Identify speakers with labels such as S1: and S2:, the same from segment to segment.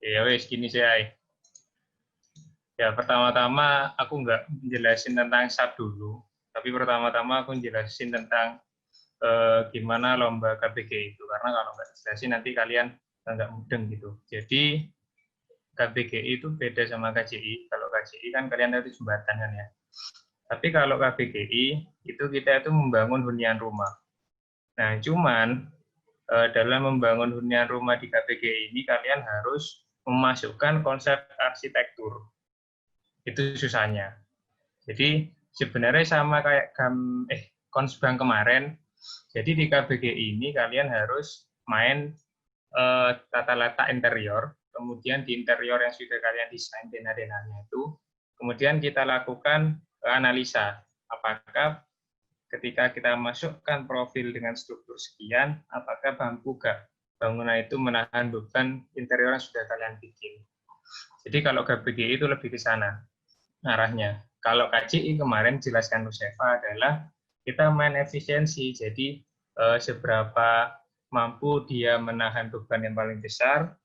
S1: Ya wes gini sih. Ya pertama-tama aku nggak menjelasin tentang SAT dulu, tapi pertama-tama aku jelasin tentang gimana lomba KBG itu, karena kalau nggak dijelasin nanti kalian nggak mudeng gitu. Jadi KBGI itu beda sama KJI. Kalau KJI kan kalian harus jembatan kan ya. Tapi kalau KBGI itu kita itu membangun hunian rumah. Nah, cuman dalam membangun hunian rumah di KBGI ini kalian harus memasukkan konsep arsitektur. Itu susahnya. Jadi sebenarnya sama kayak Konsbang kemarin. Jadi di KBGI ini kalian harus main tata letak interior, kemudian di interior yang sudah kalian desain denah-denahnya itu, kemudian kita lakukan analisa apakah ketika kita masukkan profil dengan struktur sekian, apakah mampu gak bangunan itu menahan beban interior yang sudah kalian bikin. Jadi kalau KBGI itu lebih ke sana arahnya. Kalau KJI kemarin jelaskan Nusefa adalah kita main efisiensi, jadi seberapa mampu dia menahan beban yang paling besar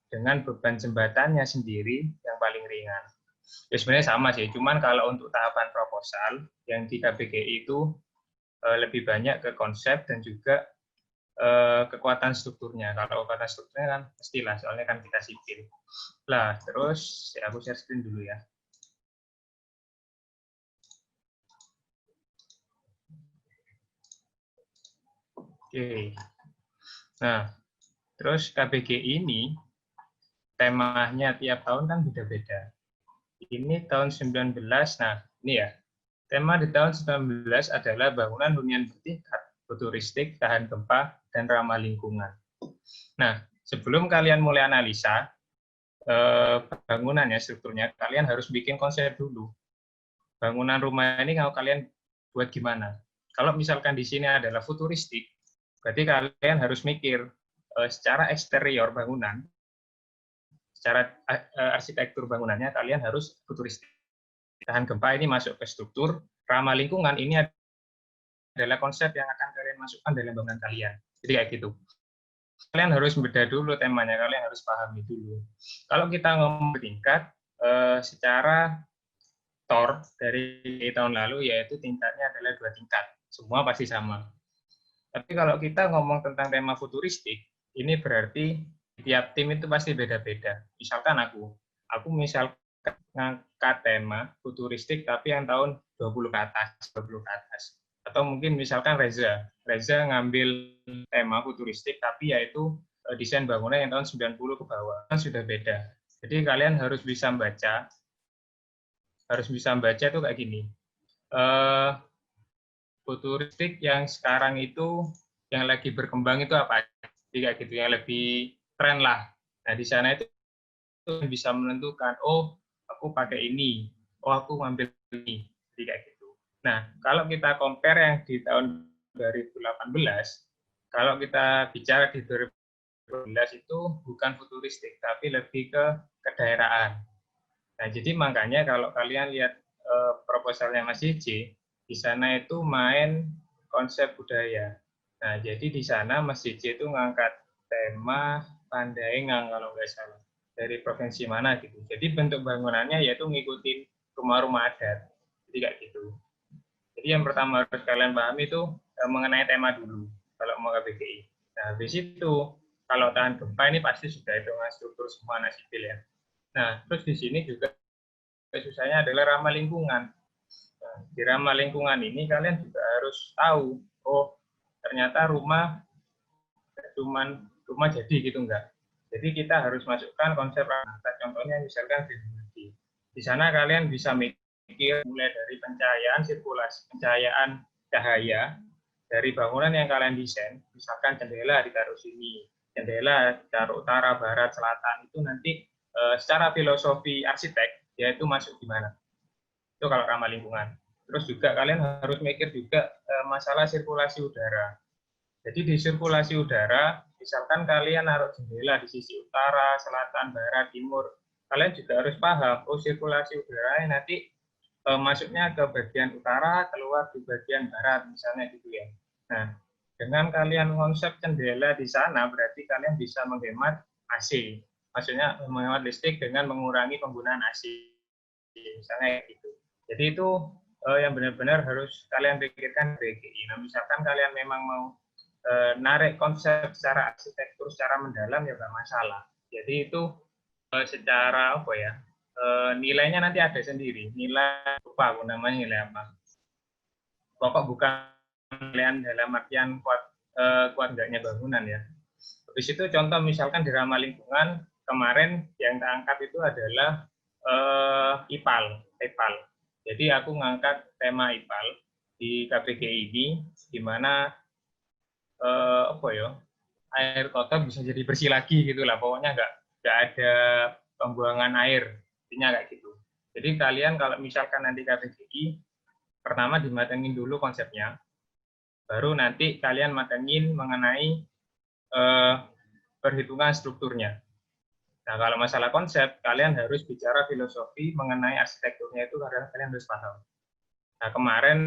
S1: dengan beban jembatannya sendiri yang paling ringan. Ya sebenarnya sama sih, cuman kalau untuk tahapan proposal yang di KBGI itu lebih banyak ke konsep dan juga kekuatan strukturnya. Kalau kekuatan strukturnya kan pastilah, soalnya kan kita sipil. Lah, terus aku share screen dulu ya. Oke. Nah, terus KBG ini temanya tiap tahun kan beda-beda. Ini tahun 19, nah ini ya. Tema di tahun 19 adalah bangunan hunian bertingkat, futuristik, tahan gempa, dan ramah lingkungan. Nah, sebelum kalian mulai analisa bangunannya, strukturnya, kalian harus bikin konsep dulu. Bangunan rumah ini kalau kalian buat gimana? Kalau misalkan di sini adalah futuristik, berarti kalian harus mikir secara eksterior bangunan, secara arsitektur bangunannya kalian harus futuristik. Tahan gempa ini masuk ke struktur, ramah lingkungan ini adalah konsep yang akan kalian masukkan dalam bangunan kalian. Jadi kayak gitu. Kalian harus beda dulu temanya, kalian harus pahami dulu. Kalau kita ngomong bertingkat, secara TOR dari tahun lalu yaitu tingkatnya adalah 2 tingkat. Semua pasti sama. Tapi kalau kita ngomong tentang tema futuristik, ini berarti tiap tim itu pasti beda-beda. Misalkan aku misalkan ngangkat tema futuristik tapi yang tahun 20 ke atas, 20 ke atas. Atau mungkin misalkan Reza ngambil tema futuristik tapi yaitu desain bangunan yang tahun 90 ke bawah. Kan sudah beda. Jadi kalian harus bisa baca itu kayak gini. Futuristik yang sekarang itu yang lagi berkembang itu apa? Jadi kayak gitu, yang lebih tren lah. Nah di sana itu bisa menentukan, oh aku pakai ini, oh aku ngambil ini, jadi kayak gitu. Nah kalau kita compare yang di tahun 2018, kalau kita bicara di 2018 itu bukan futuristik, tapi lebih ke kedaerahan. Nah jadi makanya kalau kalian lihat proposalnya Mas JJ, di sana itu main konsep budaya. Nah, jadi di sana Mas JJ itu ngangkat tema Pandaengang kalau nggak salah. Dari provinsi mana gitu. Jadi bentuk bangunannya yaitu ngikutin rumah-rumah adat. Jadi kayak gitu. Jadi yang pertama harus kalian pahami itu mengenai tema dulu kalau mau KBGI. Nah, habis itu kalau tahan gempa ini pasti sudah hitungan struktur semua anak sipil ya. Nah, terus di sini juga susahnya adalah ramah lingkungan. Nah, di ramah lingkungan ini kalian juga harus tahu, oh ternyata rumah cuman rumah jadi gitu enggak. Jadi kita harus masukkan konsep ramah. Contohnya misalkan di sana kalian bisa mikir mulai dari pencahayaan sirkulasi, pencahayaan cahaya dari bangunan yang kalian desain, misalkan jendela ditaruh sini, jendela ditaruh utara, barat, selatan, itu nanti secara filosofi arsitek, yaitu masuk di mana. Itu kalau ramah lingkungan. Terus juga kalian harus mikir juga masalah sirkulasi udara. Jadi di sirkulasi udara, misalkan kalian naruh jendela di sisi utara, selatan, barat, timur, kalian juga harus paham, oh sirkulasi udara nanti masuknya ke bagian utara, keluar di bagian barat, misalnya gitu ya. Nah, dengan kalian konsep jendela di sana, berarti kalian bisa menghemat AC. maksudnya menghemat listrik dengan mengurangi penggunaan AC, misalnya gitu. Jadi itu yang benar-benar harus kalian pikirkan BGI. Nah, misalkan kalian memang mau narik konsep secara arsitektur secara mendalam ya nggak masalah. Jadi itu secara apa ya, nilainya nanti ada sendiri. Nilai lupa namanya nilai apa. Pokok bukan nilai dalam artian kuat enggaknya bangunan ya. Habis itu contoh misalkan di ramah lingkungan kemarin yang terangkat itu adalah IPAL. Jadi aku ngangkat tema IPAL di KPG ini, di mana apa ya, air kotor bisa jadi bersih lagi gitulah. Pokoknya nggak ada pembuangan air, intinya kayak gitu. Jadi kalian kalau misalkan nanti KPGI, pertama dimatengin dulu konsepnya, baru nanti kalian matengin mengenai perhitungan strukturnya. Nah, kalau masalah konsep, kalian harus bicara filosofi mengenai arsitekturnya itu karena kalian harus paham. Nah, kemarin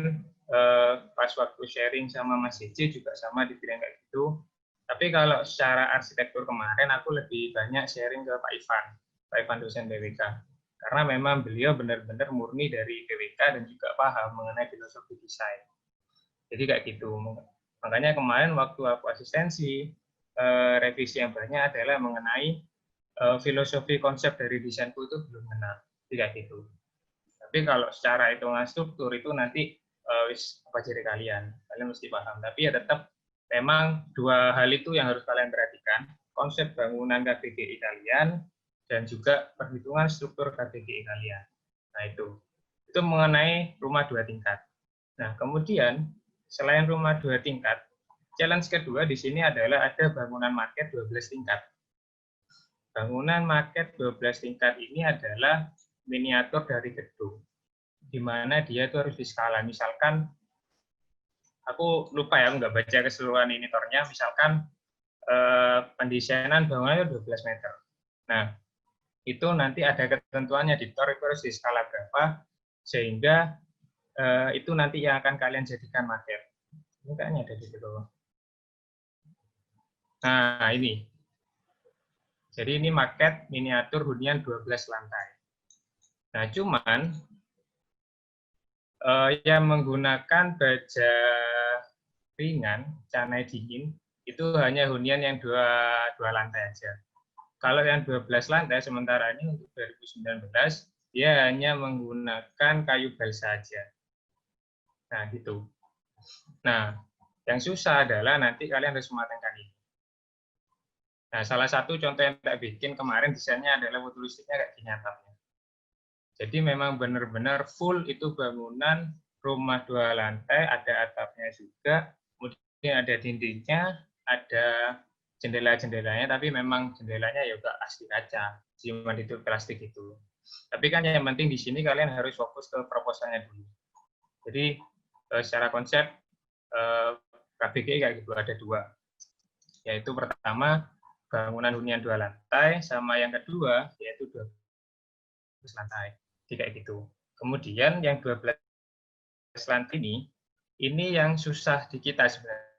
S1: pas waktu sharing sama Mas JJ juga sama di bidang kayak gitu. Tapi kalau secara arsitektur kemarin, aku lebih banyak sharing ke Pak Ivan dosen BWK. Karena memang beliau benar-benar murni dari BWK dan juga paham mengenai filosofi desain. Jadi kayak gitu. Makanya kemarin waktu aku asistensi, revisi yang banyak adalah mengenai filosofi konsep dari desainku itu belum kenal. Jadi kayak gitu. Tapi kalau secara hitungan struktur itu nanti apa jadi kalian mesti paham. Tapi ya tetap memang dua hal itu yang harus kalian perhatikan, konsep bangunan KBGI kalian dan juga perhitungan struktur KBGI kalian. Nah itu mengenai rumah 2 tingkat. Nah kemudian selain rumah 2 tingkat, challenge kedua di sini adalah ada bangunan market 12 tingkat. Bangunan market 12 tingkat ini adalah miniatur dari gedung, di mana dia itu harus diskala. Misalkan, aku lupa ya, nggak baca keseluruhan initornya, misalkan pendesainan bangunannya 12 meter. Nah, itu nanti ada ketentuannya di TOR itu harus diskala berapa, sehingga itu nanti yang akan kalian jadikan market. Ini kayaknya ada di situ. Nah, ini. Jadi ini market miniatur hunian 12 lantai. Nah, cuman yang menggunakan baja ringan, canai dingin, itu hanya hunian yang dua lantai aja. Kalau yang 12 lantai, sementara ini untuk 2019, dia hanya menggunakan kayu balsa aja. Nah, gitu. Nah, yang susah adalah nanti kalian harus mematangkan ini. Nah, salah satu contoh yang tak bikin kemarin desainnya adalah futuristiknya kayak gini atapnya. Jadi memang benar-benar full itu bangunan rumah 2 lantai, ada atapnya juga, kemudian ada dindingnya, ada jendela-jendelanya, tapi memang jendelanya ya udah asli kaca, cuma itu plastik itu. Tapi kan yang penting di sini kalian harus fokus ke proposalnya dulu. Jadi secara konsep KBG kayak gitu ada 2, yaitu pertama bangunan hunian 2 lantai, sama yang kedua yaitu 12 lantai. Jadi kayak gitu. Kemudian yang 12 lantai ini yang susah di kita sebenarnya.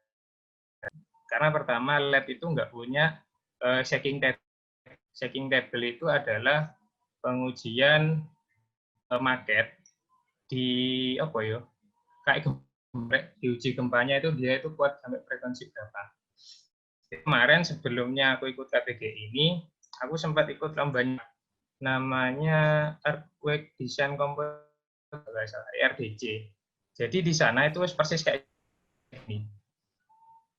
S1: Karena pertama lab itu nggak punya shaking table. Shaking table itu adalah pengujian market di apa ya? Kayak diuji gempanya itu dia itu kuat sampai frekuensi berapa. Kemarin sebelumnya aku ikut KBG ini, aku sempat ikut lombanya namanya Earthquake Design Competition, RDC. Jadi di sana itu persis kayak ini.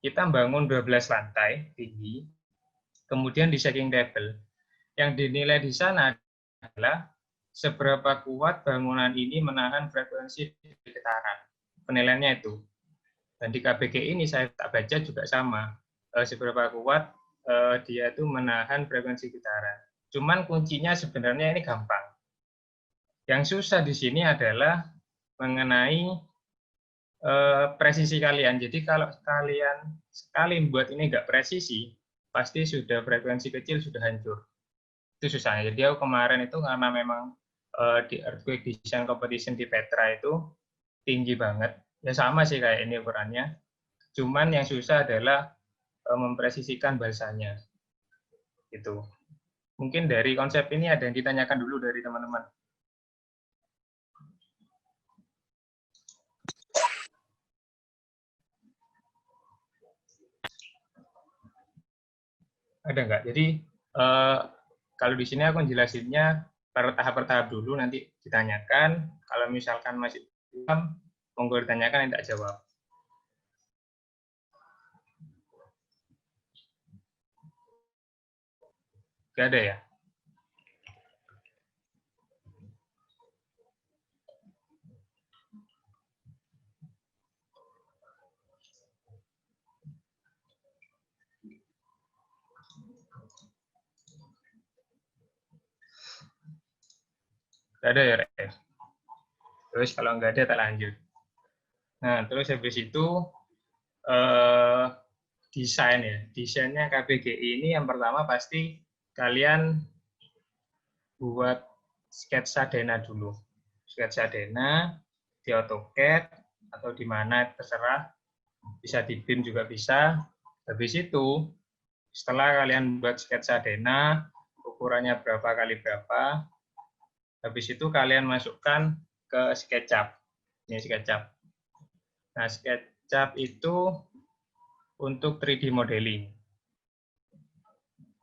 S1: Kita bangun 12 lantai tinggi, kemudian di shaking table. Yang dinilai di sana adalah seberapa kuat bangunan ini menahan frekuensi getaran. Penilaiannya itu. Dan di KBG ini saya tak baca juga sama. Seberapa kuat dia itu menahan frekuensi getaran. Cuman kuncinya sebenarnya ini gampang. Yang susah di sini adalah mengenai presisi kalian. Jadi kalau kalian sekali membuat ini nggak presisi, pasti sudah frekuensi kecil sudah hancur. Itu susahnya. Jadi aku kemarin itu karena memang di Earthquake Design Competition di Petra itu tinggi banget. Ya sama sih kayak ini ukurannya. Cuman yang susah adalah mempresisikan balsanya. Gitu. Mungkin dari konsep ini ada yang ditanyakan dulu dari teman-teman. Ada nggak? Jadi kalau di sini aku jelasinnya per tahap dulu, nanti ditanyakan. Kalau misalkan masih paham, monggo ditanyakan, yang tak jawab. Nggak ada ya? Nggak ada ya, Ref? Terus kalau nggak ada, tak lanjut. Nah, terus habis itu desain ya. Desainnya KBGI ini yang pertama pasti kalian buat sketsa Dena dulu. Sketsa Dena di AutoCAD atau di mana terserah, bisa di BIM juga bisa. Habis itu setelah kalian buat sketsa Dena, ukurannya berapa kali berapa, habis itu kalian masukkan ke SketchUp. Ini SketchUp. Nah, SketchUp itu untuk 3D modeling.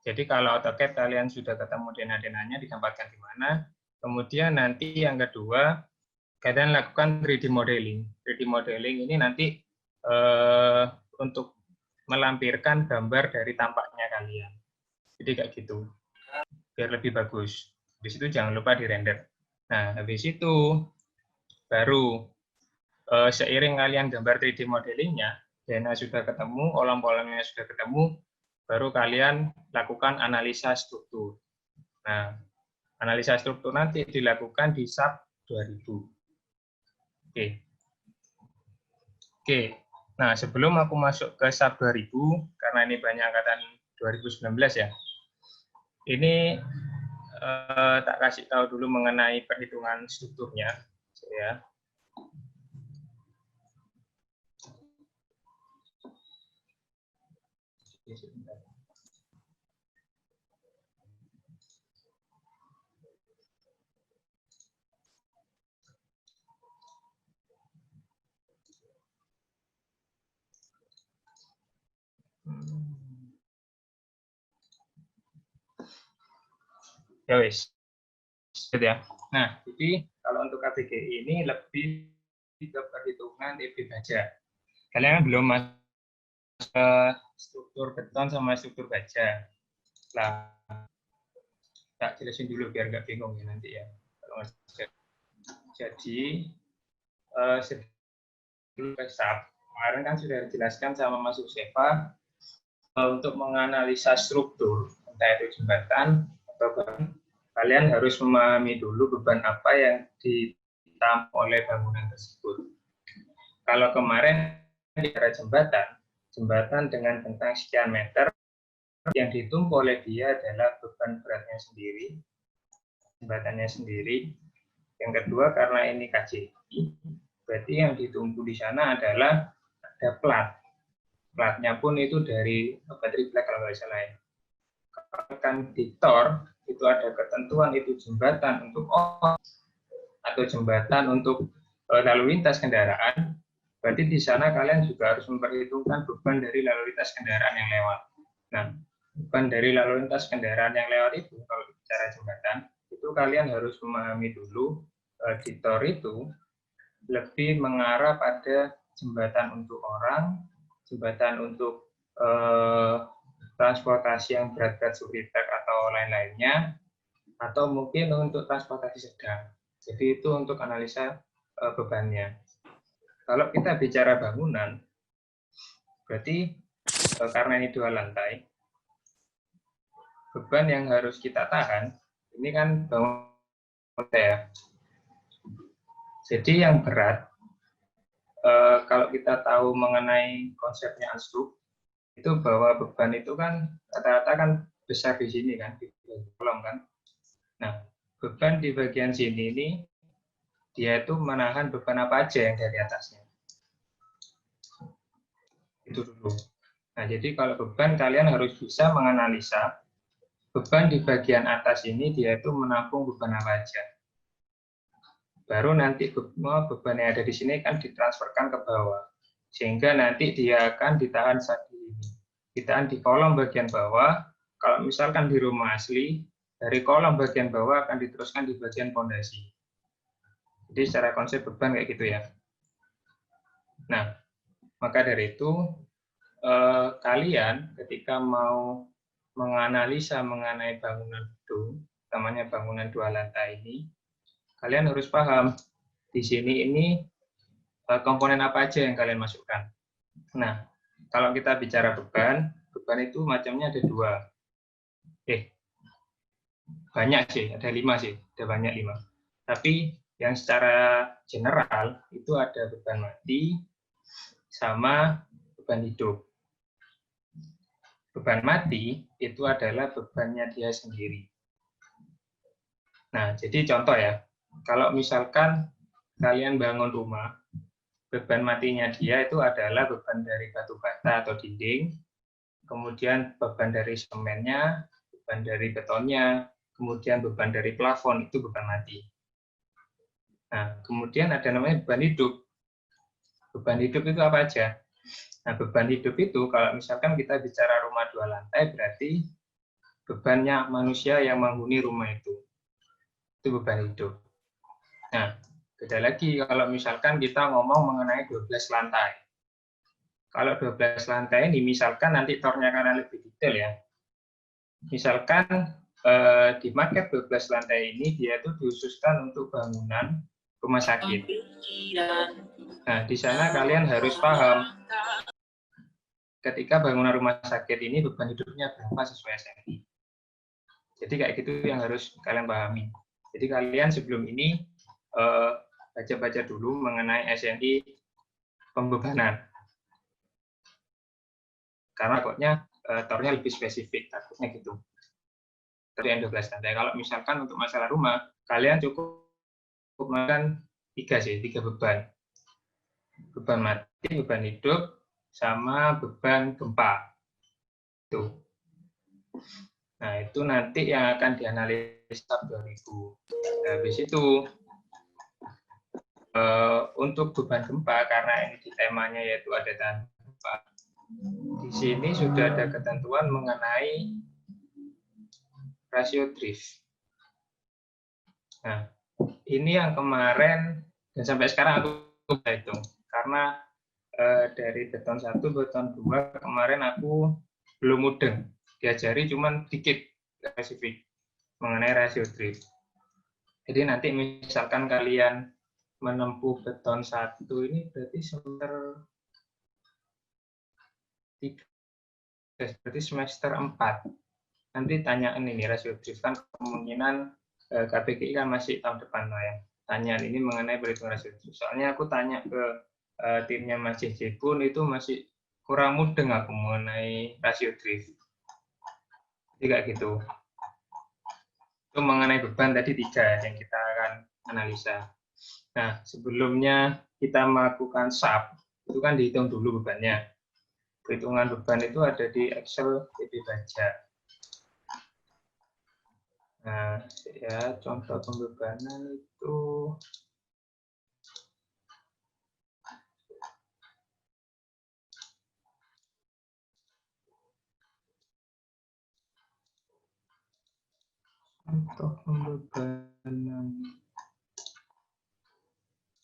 S1: Jadi kalau AutoCAD kalian sudah ketemu Dena-denanya ditempatkan di mana, kemudian nanti yang kedua, kalian lakukan 3D modeling. 3D modeling ini nanti untuk melampirkan gambar dari tampaknya kalian. Jadi kayak gitu, biar lebih bagus. Habis itu jangan lupa di-render. Nah, habis itu baru seiring kalian gambar 3D modelingnya, Dena sudah ketemu, kolom-kolomnya sudah ketemu, baru kalian lakukan analisa struktur. Nah, analisa struktur nanti dilakukan di SAP 2000. Oke. Nah, sebelum aku masuk ke SAP 2000, karena ini banyak angkatan 2019 ya, ini tak kasih tahu dulu mengenai perhitungan strukturnya. Ya. Ya wis. Ya. Nah, jadi kalau untuk KBGI ini lebih ke perhitungan EB baja. Kalian belum masuk ke struktur beton sama struktur baja. Nah, tak jelasin dulu biar nggak bingung ya nanti ya. Jadi, sebelum ke SAP, kemarin kan sudah dijelaskan sama Mas Usefa untuk menganalisa struktur, entah itu jembatan atau beban, kalian harus memahami dulu beban apa yang ditampung oleh bangunan tersebut. Kalau kemarin di area jembatan dengan bentang sekian meter, yang ditumpu oleh dia adalah beban beratnya sendiri, jembatannya sendiri. Yang kedua, karena ini KJI, berarti yang ditumpu di sana adalah ada plat. Platnya pun itu dari triplek kalau nggak salah ya. Kan di TOR itu ada ketentuan itu jembatan untuk atau jembatan untuk lalu lintas kendaraan, berarti di sana kalian juga harus memperhitungkan beban dari lalu lintas kendaraan yang lewat. Nah, beban dari lalu lintas kendaraan yang lewat itu, kalau bicara jembatan, itu kalian harus memahami dulu di TOR itu lebih mengarah pada jembatan untuk orang, jembatan untuk transportasi yang berat-berat subritek atau lain-lainnya, atau mungkin untuk transportasi sedang. Jadi itu untuk analisa bebannya. Kalau kita bicara bangunan, berarti karena ini 2 lantai, beban yang harus kita tahan, ini kan bangunan ya. Jadi yang berat, kalau kita tahu mengenai konsepnya Anstruk, itu bahwa beban itu kan rata-rata kan besar di sini kan, di kolom kan. Nah, beban di bagian sini ini dia itu menahan beban apa aja yang dari atasnya. Itu dulu. Nah, jadi kalau beban kalian harus bisa menganalisa beban di bagian atas ini dia itu menampung beban apa aja. Baru nanti beban yang ada di sini kan ditransferkan ke bawah. Sehingga nanti dia akan ditahan saat ini. Ditahan di kolom bagian bawah. Kalau misalkan di rumah asli, dari kolom bagian bawah akan diteruskan di bagian fondasi. Jadi secara konsep beban kayak gitu ya. Nah, maka dari itu kalian ketika mau menganalisa mengenai bangunan gedung, namanya bangunan 2 lantai ini, kalian harus paham di sini ini komponen apa aja yang kalian masukkan. Nah, kalau kita bicara beban itu macamnya ada 2. Banyak sih, ada 5 sih, ada banyak 5. Tapi yang secara general itu ada beban mati sama beban hidup. Beban mati itu adalah bebannya dia sendiri. Nah, jadi contoh ya, kalau misalkan kalian bangun rumah, beban matinya dia itu adalah beban dari batu bata atau dinding, kemudian beban dari semennya, beban dari betonnya, kemudian beban dari plafon, itu beban mati. Nah, kemudian ada namanya beban hidup. Beban hidup itu apa aja? Nah, beban hidup itu kalau misalkan kita bicara rumah 2 lantai, berarti bebannya manusia yang menghuni rumah itu. Itu beban hidup. Nah, beda lagi kalau misalkan kita ngomong mengenai 12 lantai. Kalau 12 lantai ini, misalkan nanti tornya karena lebih detail ya. Misalkan di market 12 lantai ini, dia itu dihususkan untuk bangunan rumah sakit. Nah, di sana kalian harus paham, ketika bangunan rumah sakit ini beban hidupnya berapa sesuai SNI. Jadi kayak gitu yang harus kalian pahami. Jadi kalian sebelum ini baca-baca dulu mengenai SNI pembebanan. Karena takutnya tornya lebih spesifik, takutnya gitu. Dari yang 12 lantai. Kalau misalkan untuk masalah rumah, kalian cukup makan 3 beban. Beban mati, beban hidup, sama beban gempa. Tuh. Nah, itu nanti yang akan dianalisis tahap 2000. Nah, habis itu, untuk beban gempa, karena ini di temanya yaitu ada tahan gempa, di sini sudah ada ketentuan mengenai rasio drift. Nah, ini yang kemarin, dan sampai sekarang aku hitung, karena dari beton 1, beton 2, kemarin aku belum mudeng. Diajari cuman dikit spesifik mengenai rasio drift. Jadi nanti misalkan kalian menempuh beton 1 ini berarti semester 3, berarti semester 4. Nanti tanyaan ini rasio drift, kan kemungkinan KPGI kan masih tahun depan lah ya. Tanyaan ini mengenai perhitungan rasio drift. Soalnya aku tanya ke timnya Mas JJ pun itu masih kurang mudeng aku mengenai rasio drift. Jadi kayak gitu. Itu mengenai beban tadi 3 yang kita akan analisa. Nah, sebelumnya kita melakukan SAP, itu kan dihitung dulu bebannya. Perhitungan beban itu ada di Excel PB Baja. Nah, ya contoh pembebanan itu contoh pembebanan.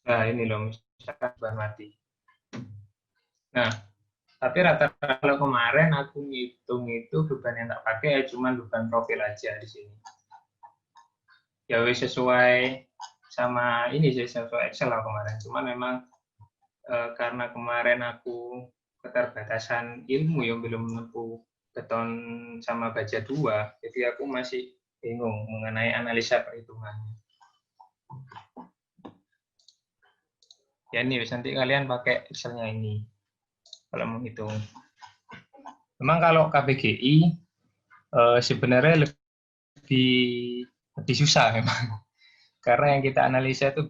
S1: Nah, ini loh, misalkan beban mati. Nah, tapi rata-rata kalau kemarin aku ngitung itu beban yang tak pakai ya cuma beban profil aja di sini. Ya wis sesuai sama ini sih, sesuai Excel lah kemarin. Cuman memang karena kemarin aku keterbatasan ilmu yang belum menempuh beton sama baja 2, jadi aku masih bingung mengenai analisa perhitungannya. Ya ini nanti kalian pakai Excelnya ini kalau mau hitung. Memang kalau KPGI sebenarnya lebih susah memang, karena yang kita analisa itu,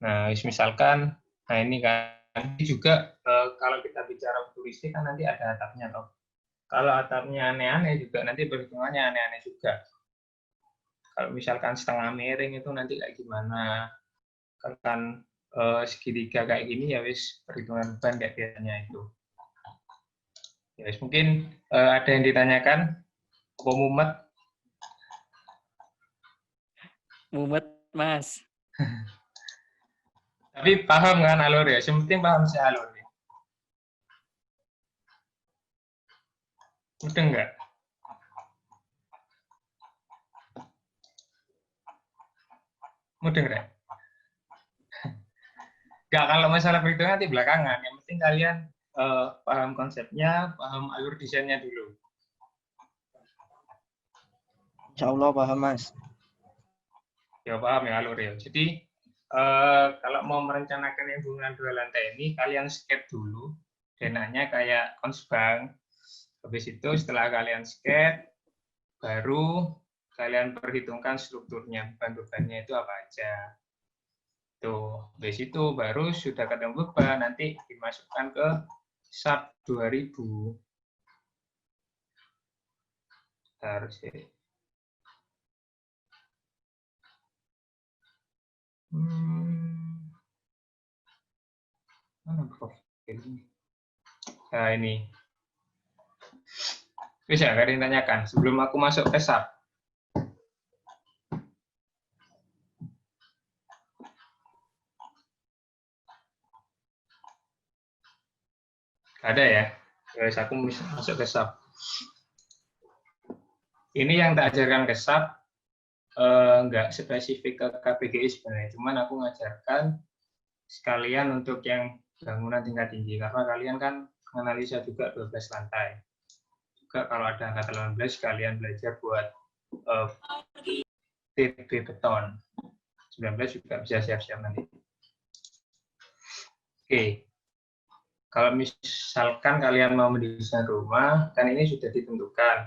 S1: nah misalkan, nah ini kan juga kalau kita bicara turistik kan nanti ada atapnya toh. Kalau atapnya aneh-aneh juga nanti perhitungannya aneh-aneh juga. Kalau misalkan setengah miring itu nanti kayak gimana? Kalau kan segitiga kayak gini ya wis perhitungan beban kayak biasanya itu. Ya wis mungkin ada yang ditanyakan? Apa mumet?
S2: Mumet, Mas.
S1: Tapi paham kan alur ya? Yang penting paham sih alur. Mudeng nggak? Mudeng nggak? Nggak, kalau masalah perhitungan nanti belakangan. Yang penting kalian paham konsepnya, paham alur desainnya dulu.
S3: Insya Allah paham, Mas.
S1: Ya paham ya alur ya. Jadi kalau mau merencanakan yang bangunan 2 lantai ini, kalian sketch dulu. Denanya kayak konsbang. Habis itu setelah kalian sketch, baru kalian perhitungkan strukturnya, beban-bebannya itu apa aja. Tuh, habis itu baru sudah ketemu beban, nanti dimasukkan ke SAP 2000. Harus ya. Mana profil? Nah, ini. Bisa kalian tanyakan sebelum aku masuk ke SAP. Ada ya? Guys, aku masuk ke SAP. Ini yang tak ajarkan ke SAP nggak spesifik ke KPGI sebenarnya, cuman aku ngajarkan sekalian untuk yang bangunan tingkat tinggi, karena kalian kan menganalisa juga 12 lantai. Juga kalau ada angka 18, kalian belajar buat TB beton. 19 juga bisa siap-siap nanti. Oke. Kalau misalkan kalian mau mendesain rumah, kan ini sudah ditentukan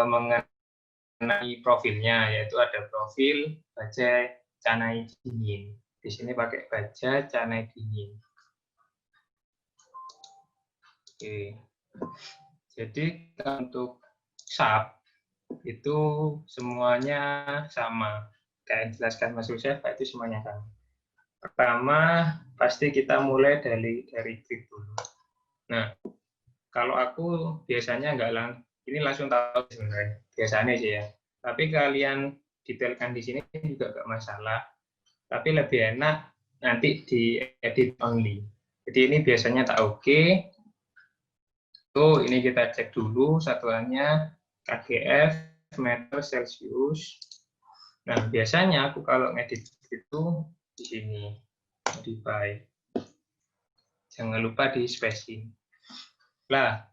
S1: mengenai profilnya, yaitu ada profil, baja, canai dingin. Di sini pakai baja, canai dingin. Oke. Jadi untuk SAP itu semuanya sama. Kayak jelaskan Mas Yusuf, itu semuanya sama. Pertama, pasti kita mulai dari grid dulu. Nah, kalau aku biasanya ini langsung tahu sebenarnya, biasanya sih ya. Tapi kalian detailkan di sini juga nggak masalah. Tapi lebih enak nanti di edit only. Jadi ini biasanya tak oke. Tuh, ini kita cek dulu satuannya KGF, meter Celsius. Nah, biasanya aku kalau ngedit itu di sini, modify. Jangan lupa di spacing. Nah,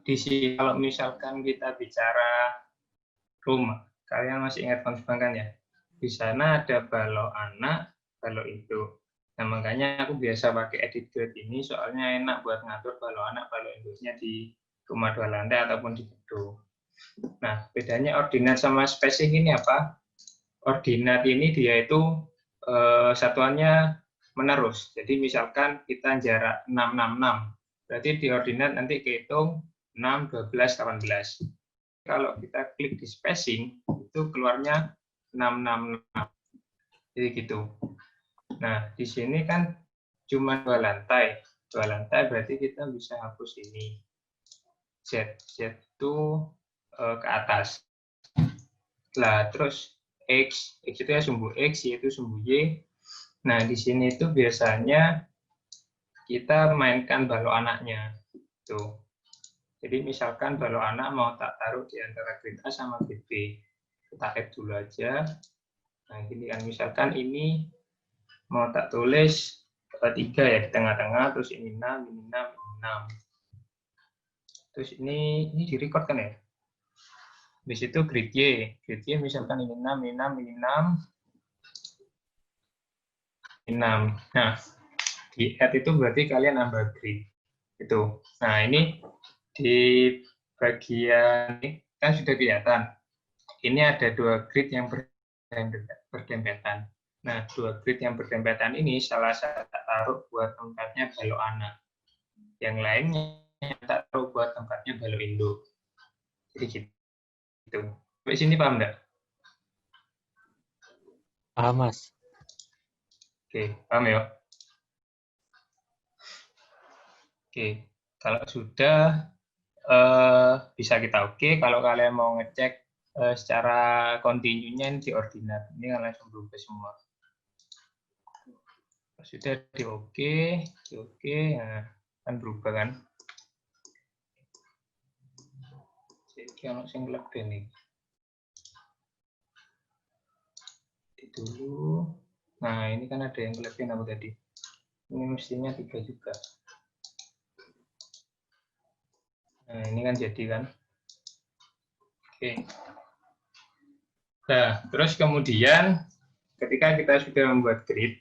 S1: di sini kalau misalkan kita bicara rumah, kalian masih ingat konsep kan ya? Di sana ada balok anak, balok induk. Nah, makanya aku biasa pakai edit grid ini, soalnya enak buat ngatur balok anak, balok induknya di rumah 2 lantai ataupun di gedung. Nah, bedanya ordinat sama spacing ini apa? Ordinat ini dia itu satuannya menerus. Jadi misalkan kita jarak 666, berarti di ordinat nanti kehitung 6, 12, 18. Kalau kita klik di spacing, itu keluarnya 666. Jadi gitu. Nah, di sini kan cuma 2 lantai. 2 lantai berarti kita bisa hapus ini. Z itu ke atas. Nah, terus X itu ya sumbu X, Y itu sumbu Y. Nah, di sini itu biasanya kita mainkan balok anaknya. Tuh. Jadi misalkan balok anak mau tak taruh di antara grid A sama grid B. Kita add dulu aja. Nah, ini kan misalkan ini mau tak tulis 3 ya di tengah-tengah, terus ini 6, ini 6, ini 6. Terus ini direcord kan ya? Di situ grid Y. Grid Y misalkan ini 6, ini 6, ini 6. Ini 6. Nah, di add itu berarti kalian nambah grid. Itu. Nah, ini di bagian ini kan sudah kelihatan. Ini ada 2 grid yang berdempetan. Nah, 2 grid yang berdempetan ini salah satu taruh buat tempatnya balok anak. Yang lainnya tak tahu buat tempatnya balok induk. Jadi gitu. Sampai sini paham nggak?
S3: Paham, Mas.
S1: Oke, paham ya? Oke, kalau sudah bisa kita oke. Kalau kalian mau ngecek secara kontinunya di ordinat, ini kan langsung berubah semua. Sudah di oke, nah, kan berubah kan? Jadi kalau yang lebih nih, dulu. Nah ini kan ada yang kelebihan apa tadi? Ini mestinya 3 juga. Nah ini kan jadi kan? Oke. Nah terus kemudian ketika kita sudah membuat grid,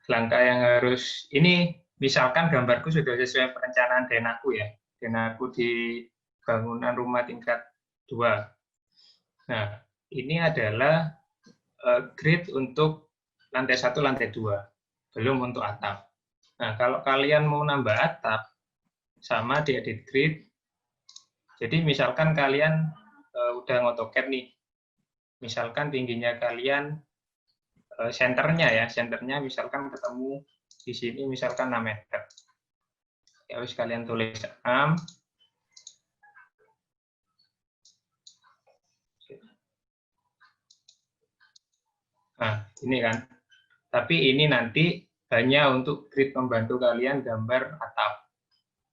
S1: langkah yang harus ini misalkan gambarku sudah sesuai perencanaan Denaku ya. Denaku di bangunan rumah tingkat 2. Nah, ini adalah grid untuk lantai 1, lantai 2. Belum untuk atap. Nah, kalau kalian mau nambah atap, sama diedit grid. Jadi misalkan kalian udah ngotoked nih. Misalkan tingginya kalian senternya misalkan ketemu di sini misalkan 6 meter. Ya harus kalian tulis 6. Nah, ini kan. Tapi ini nanti hanya untuk grid membantu kalian gambar atap.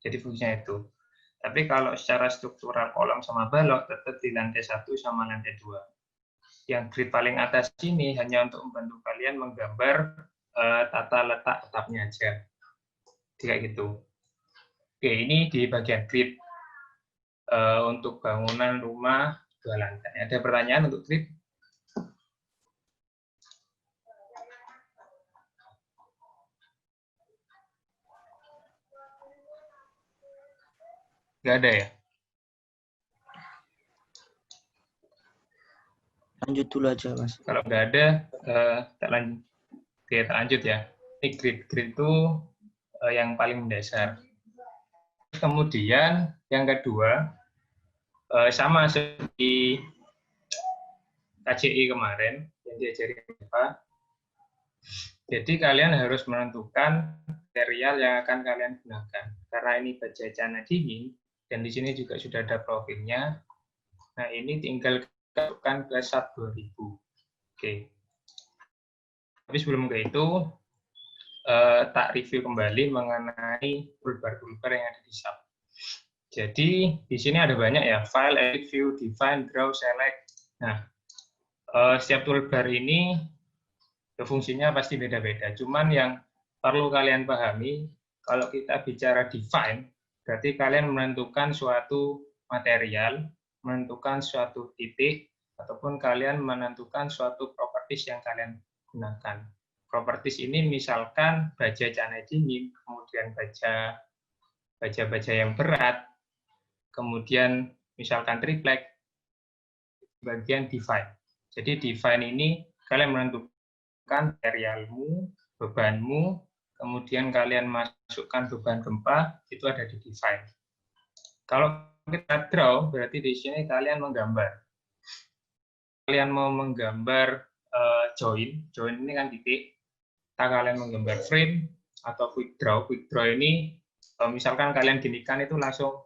S1: Jadi fungsinya itu. Tapi kalau secara struktural kolom sama balok tetap di lantai 1 sama lantai 2. Yang grid paling atas ini hanya untuk membantu kalian menggambar tata letak atapnya aja. Kayak gitu. Oke, ini di bagian grid untuk bangunan rumah 2 lantai. Ada pertanyaan untuk grid? Nggak ada ya?
S3: Lanjut dulu aja, Mas.
S1: Kalau nggak ada, tak lanjut. Oke, tak lanjut ya. Ini grid itu yang paling mendasar. Kemudian yang kedua, sama seperti KCI kemarin yang diajari Bapak. Jadi kalian harus menentukan material yang akan kalian gunakan. Karena ini baja celana dingin dan di sini juga sudah ada profilnya. Nah ini tinggal masukkan ke SAP 2000. Oke. Tapi sebelum ke itu tak review kembali mengenai toolbar-toolbar yang ada di SAP. Jadi di sini ada banyak ya, file, edit, view, define, draw, select. Nah, setiap toolbar ini fungsinya pasti beda-beda. Cuman yang perlu kalian pahami, kalau kita bicara define, berarti kalian menentukan suatu material, menentukan suatu titik, ataupun kalian menentukan suatu properties yang kalian gunakan. Properties ini misalkan baja celana dingin, kemudian baja yang berat, kemudian misalkan triplek, bagian define. Jadi define ini kalian menentukan materialmu, bebanmu, kemudian kalian masukkan beban gempa, itu ada di define. Kalau kita draw, berarti di sini kalian menggambar. Kalian mau menggambar join ini kan titik. Kalian menggambar frame atau quick draw ini misalkan kalian ginikan itu langsung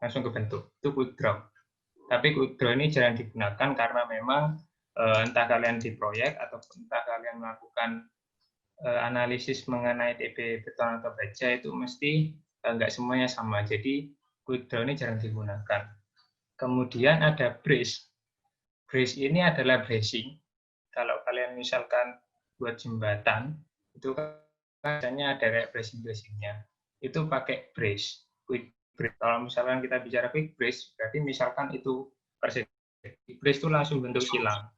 S1: kebentuk, itu quick draw. Tapi quick draw ini jarang digunakan karena memang entah kalian di proyek atau entah kalian melakukan analisis mengenai TB beton atau baja itu mesti nggak semuanya sama. Jadi quick draw ini jarang digunakan. Kemudian ada brace. Brace ini adalah bracing. Kalau kalian misalkan buat jembatan, itu biasanya ada kayak bracing-bracingnya. Itu pakai brace, quick brace. Kalau misalkan kita bicara quick brace, berarti misalkan itu persen. Quick brace itu langsung bentuk silang.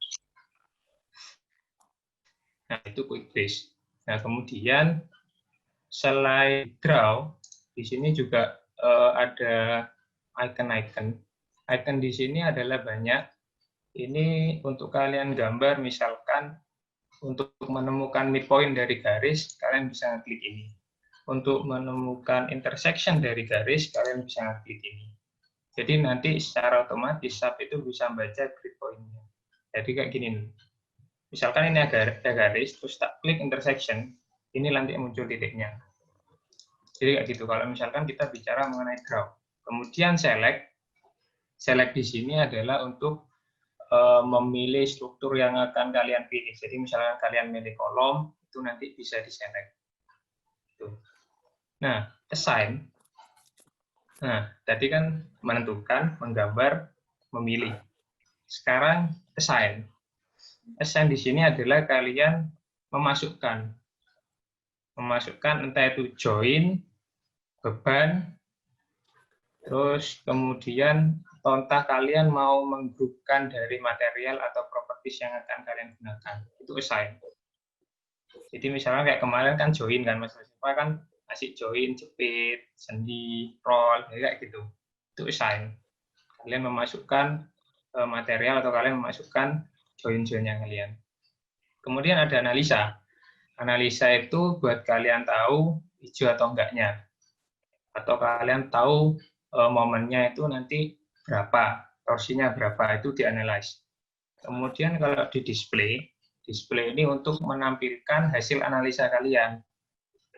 S1: Nah, itu quick brace. Nah, kemudian selain draw, di sini juga ada icon-icon. Icon di sini adalah banyak. Ini untuk kalian gambar, misalkan untuk menemukan midpoint dari garis, kalian bisa klik ini. untuk menemukan intersection dari garis, kalian bisa ngeklik ini. Jadi nanti secara otomatis SAP itu bisa membaca grid point-nya. Jadi kayak gini nih. Misalkan ini ada garis, terus tak klik intersection, ini nanti muncul titiknya. Jadi kayak gitu. Kalau misalkan kita bicara mengenai graph, kemudian select di sini adalah untuk memilih struktur yang akan kalian pilih. Jadi misalkan kalian milih kolom, itu nanti bisa di-select. Nah, assign. Nah, tadi kan menentukan, menggambar, memilih. Sekarang assign. Assign di sini adalah kalian memasukkan entah itu join, beban, terus kemudian entah kalian mau menggrupkan dari material atau properties yang akan kalian gunakan. Itu assign. Jadi misalnya kayak kemarin kan join kan Mas Siva kan kasih join, jepit, sendi, roll, kayak gitu. Itu assign. Kalian memasukkan material atau kalian memasukkan join-joinnya kalian. Kemudian ada analisa. Analisa itu buat kalian tahu hijau atau enggaknya. Atau kalian tahu momennya itu nanti berapa, torsinya berapa, itu dianalyze. Kemudian kalau di display ini untuk menampilkan hasil analisa kalian.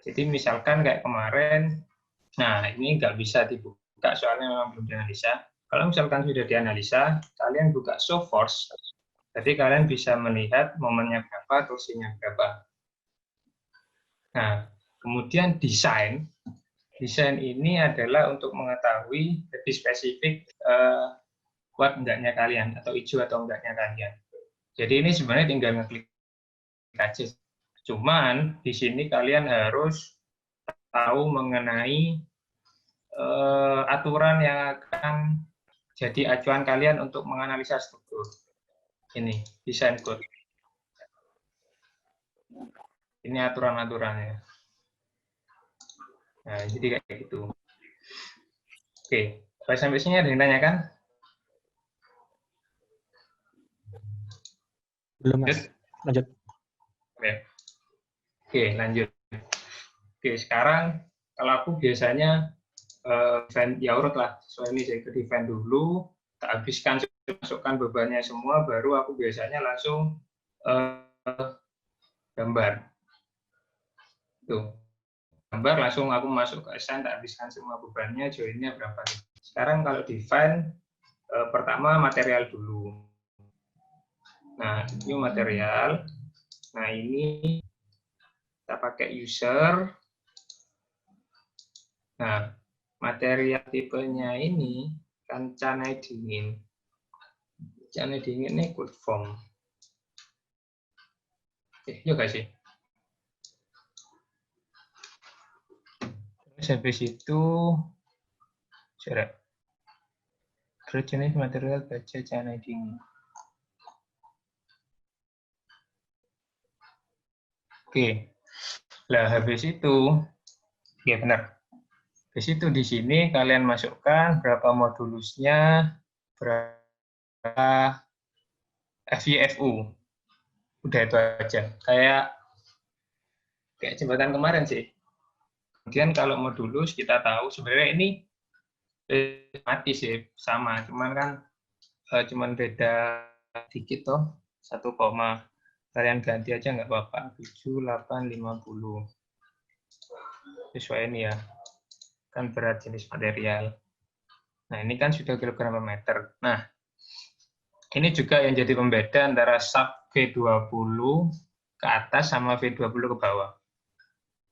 S1: Jadi misalkan kayak kemarin, nah ini nggak bisa dibuka soalnya memang belum dianalisa. Kalau misalkan sudah dianalisa, kalian buka show force, jadi kalian bisa melihat momennya berapa, torsinya berapa. Nah, kemudian desain ini adalah untuk mengetahui lebih spesifik kuat enggaknya kalian atau hijau atau enggaknya kalian. Jadi ini sebenarnya tinggal ngeklik aja. Cuman di sini kalian harus tahu mengenai aturan yang akan jadi acuan kalian untuk menganalisa struktur. Ini desain code. Ini aturan-aturannya. Nah, jadi kayak gitu. Oke, sampai sini ada yang tanyakan?
S3: Belum, Mas. Lanjut.
S1: Oke, lanjut. Oke, sekarang kalau aku biasanya define ya urut lah, sesuai ini saya ke define dulu, tak habiskan, masukkan bebannya semua, baru aku biasanya langsung gambar. Tuh, gambar langsung aku masuk ke assign, tak habiskan semua bebannya, joinnya berapa. Sekarang kalau define, pertama material dulu. Nah, new material. Nah, ini kita pakai user. Nah, material tipenya ini kan canai dingin. Canai dingin ini good form. Yuk kasih. Terus habis itu jarak. Terus jenis material baja canai dingin. Oke. Nah, habis itu, ya benar. Habis itu di sini kalian masukkan berapa modulusnya, berapa FYFU. Udah itu aja. Kayak jembatan kemarin sih. Kemudian kalau modulus kita tahu sebenarnya ini mati sih sama, cuman kan cuman beda dikit toh, 1, kalian ganti aja nggak apa-apa, 7850 sesuai ini ya, kan berat jenis material. Nah ini kan sudah kilogram per meter. Nah ini juga yang jadi pembeda antara sub V20 ke atas sama V20 ke bawah.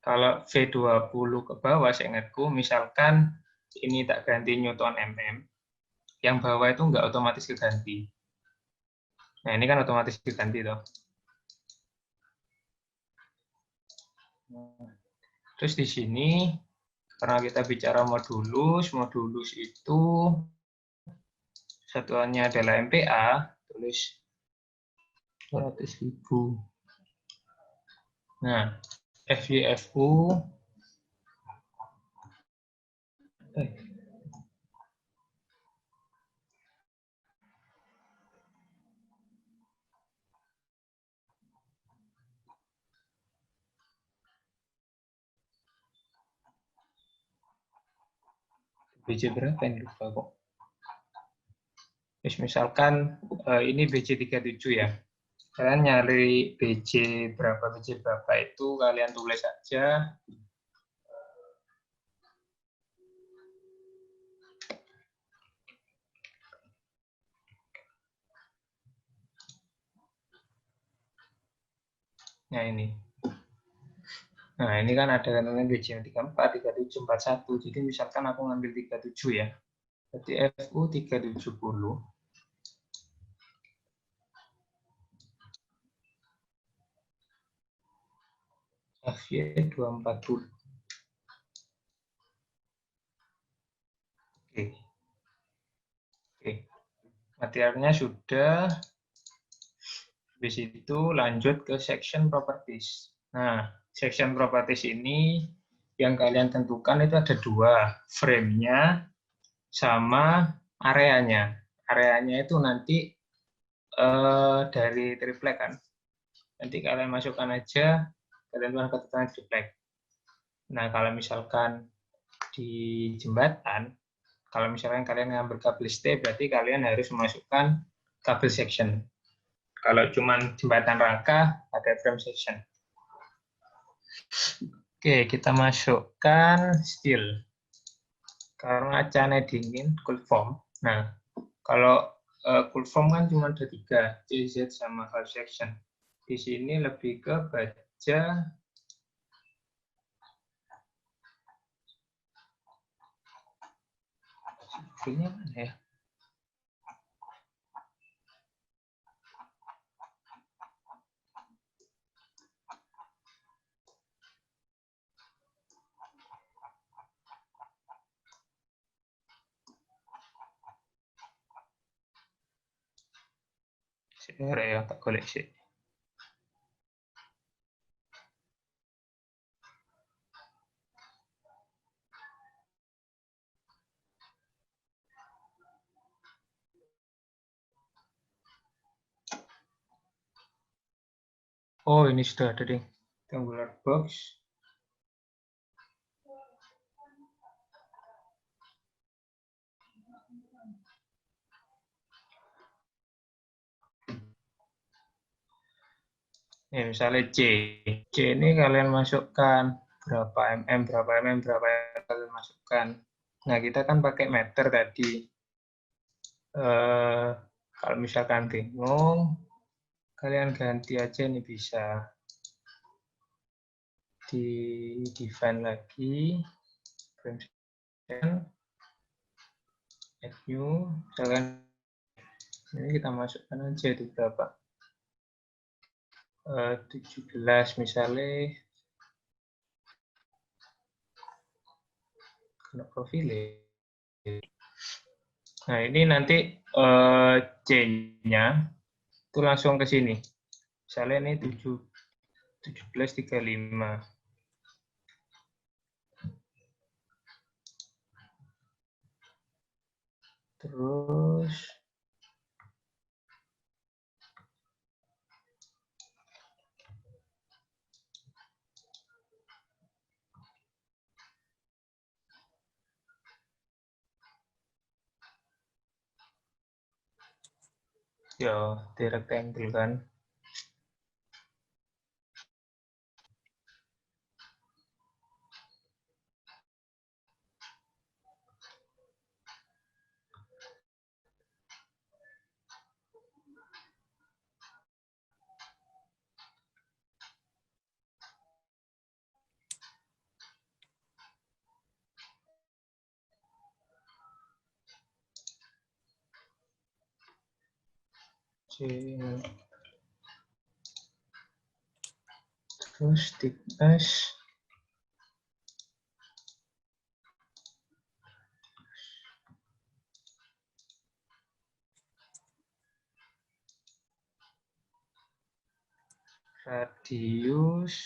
S1: Kalau V20 ke bawah, seingatku, misalkan ini tak ganti Newton mm, yang bawah itu nggak otomatis keganti. Nah ini kan otomatis diganti toh. Terus di sini karena kita bicara modulus itu satuannya adalah MPa, tulis 200.000. Nah, FYFU BC berapa ini lupa kok. Terus misalkan ini BC37 ya. Kalian nyari BC berapa itu kalian tulis saja. Nah ini. Nah ini kan ada namanya BC yang 34, 37, 41. Jadi misalkan aku ngambil 37 ya. Berarti FU 370. FY 240. Oke. Oke. Materialnya sudah. Habis itu lanjut ke section properties. Nah, section properties ini yang kalian tentukan itu ada dua, frame-nya sama areanya. Areanya itu nanti dari triplek kan. Nanti kalian masukkan aja, kalian tuang keterangan triplek. Nah, kalau misalkan di jembatan, kalau misalkan kalian ngambil kabel stay, berarti kalian harus memasukkan kabel section. Kalau cuma jembatan rangka, ada frame section. Oke, kita masukkan steel. Karena cane dingin, cold form. Nah, kalau cold form kan cuma ada 3, CZ sama half section. Di sini lebih ke baja. Ini mana ya? Sebenarnya ya, tak golek sih. Oh, ini sudah ada deh. Rectangular box. Ya, misalnya C. C ini kalian masukkan berapa mm, berapa mm, berapa mm kalian masukkan. Nah, kita kan pakai meter tadi. Kalau misalkan bingung, kalian ganti aja ini bisa. Di define lagi. Add new. Misalkan ini kita masukkan aja di berapa. 17 misalnya. Kena profil. Nah, ini nanti C-nya itu langsung ke sini. Misalnya ini 1735. Terus ya di rectangle kan. Terus thickness radius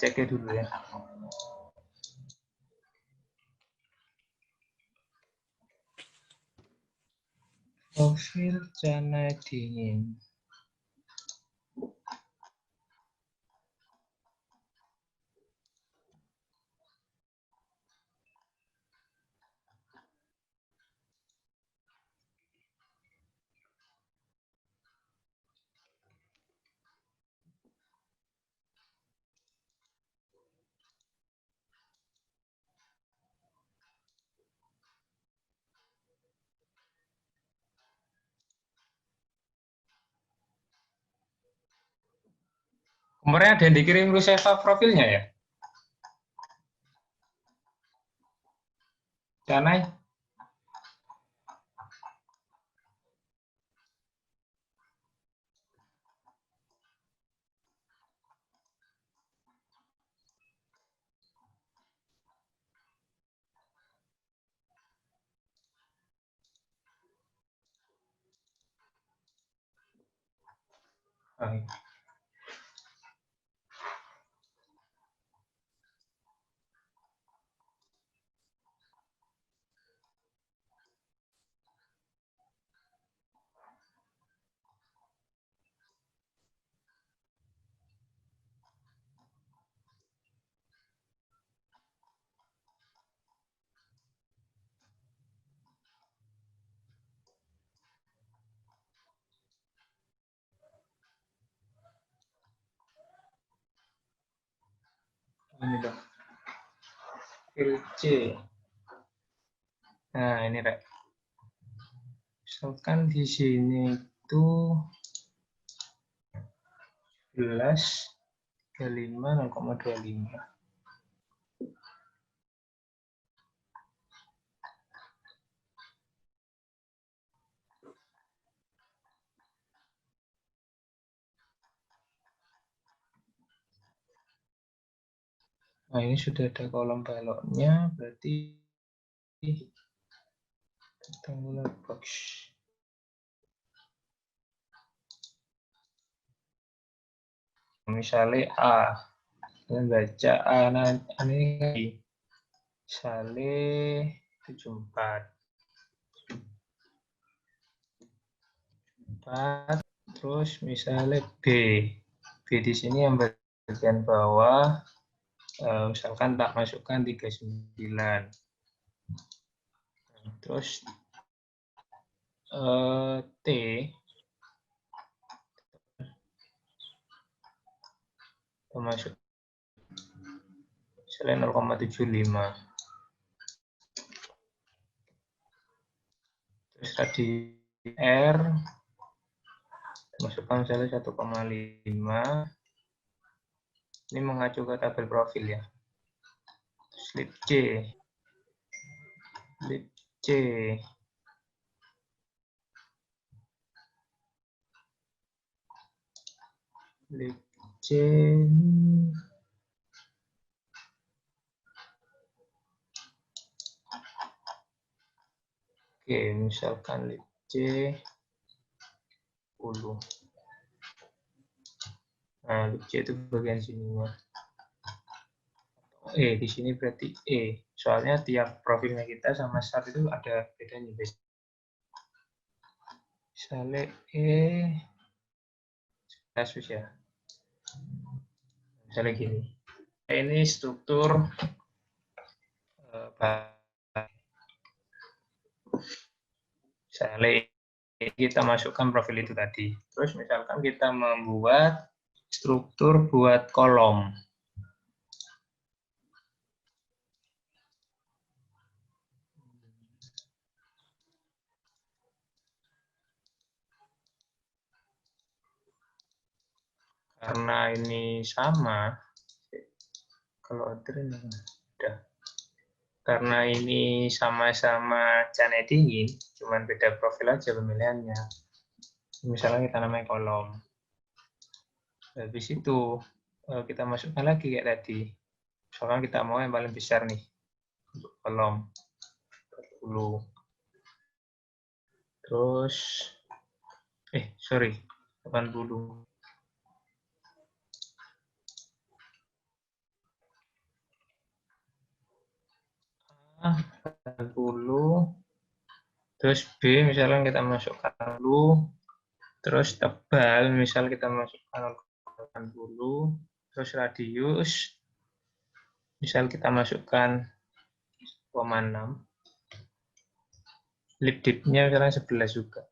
S1: Cek dulu ya. Profil celana dingin. Kemarin ada yang dikirim Ruseva profilnya ya? Canai? Oh, iya. Ini dong. Profil C. Nah, ini Rek. Misalkan di sini itu 11 35 0,25. Nah, ini sudah ada kolom baloknya, berarti rectangular box. Misalnya A, kita baca A, nah ini misalnya 74. 4, terus misalnya B. B di sini yang bagian bawah, misalkan tak masukkan 39. Terus T termasuk misalnya 0,75. Terus tadi R masukkan misalnya 1,5. Ini mengacu ke tabel profil ya. Slip C. Slip C. Slip C. Oke, misalkan lip C 10. Nah, lip C itu bagian sininya. Di sini berarti E. Soalnya tiap profilnya kita sama start itu ada bedanya, guys. Misalnya kasus ya. Misalnya gini. Ini struktur misalnya kita masukkan profil itu tadi. Terus misalkan kita membuat struktur buat kolom. Karena ini sama, kalau other ini udah. Karena ini sama-sama celana dingin, cuman beda profil aja pemilihannya. Misalnya kita namanya kolom. Habis itu kita masukkan lagi kayak tadi. Misalkan kita mau yang paling besar nih untuk kolom 40. Terus sorry, 80. A 80. Terus B misalnya kita masukkan 10. Terus tebal misal kita masukkan 80. Terus radius misal kita masukkan 0,6. Lip depth-nya misalnya 11 juga.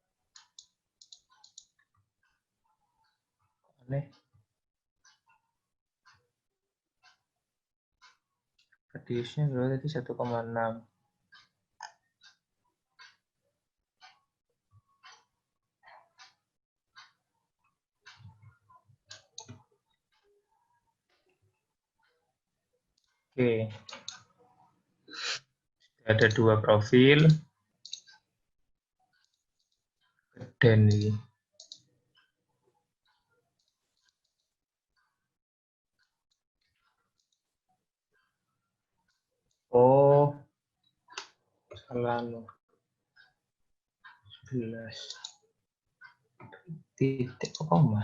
S1: Aneh. Radiusnya berapa tadi? 1,6. Oke. Ada 2 profil. Dan ini. Oh, salah 11. Titik koma.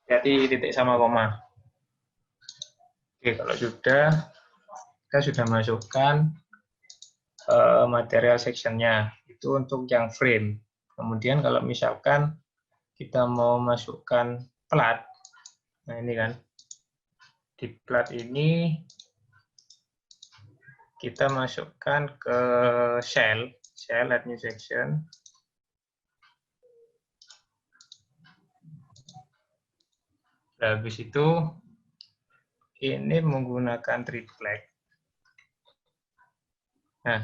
S1: Jadi titik sama koma. Oke, kalau sudah, kita sudah masukkan material section-nya. Itu untuk yang frame. Kemudian kalau misalkan kita mau masukkan plat, nah ini kan, di plat ini kita masukkan ke shell add new section. Nah, habis itu ini menggunakan triple. Nah,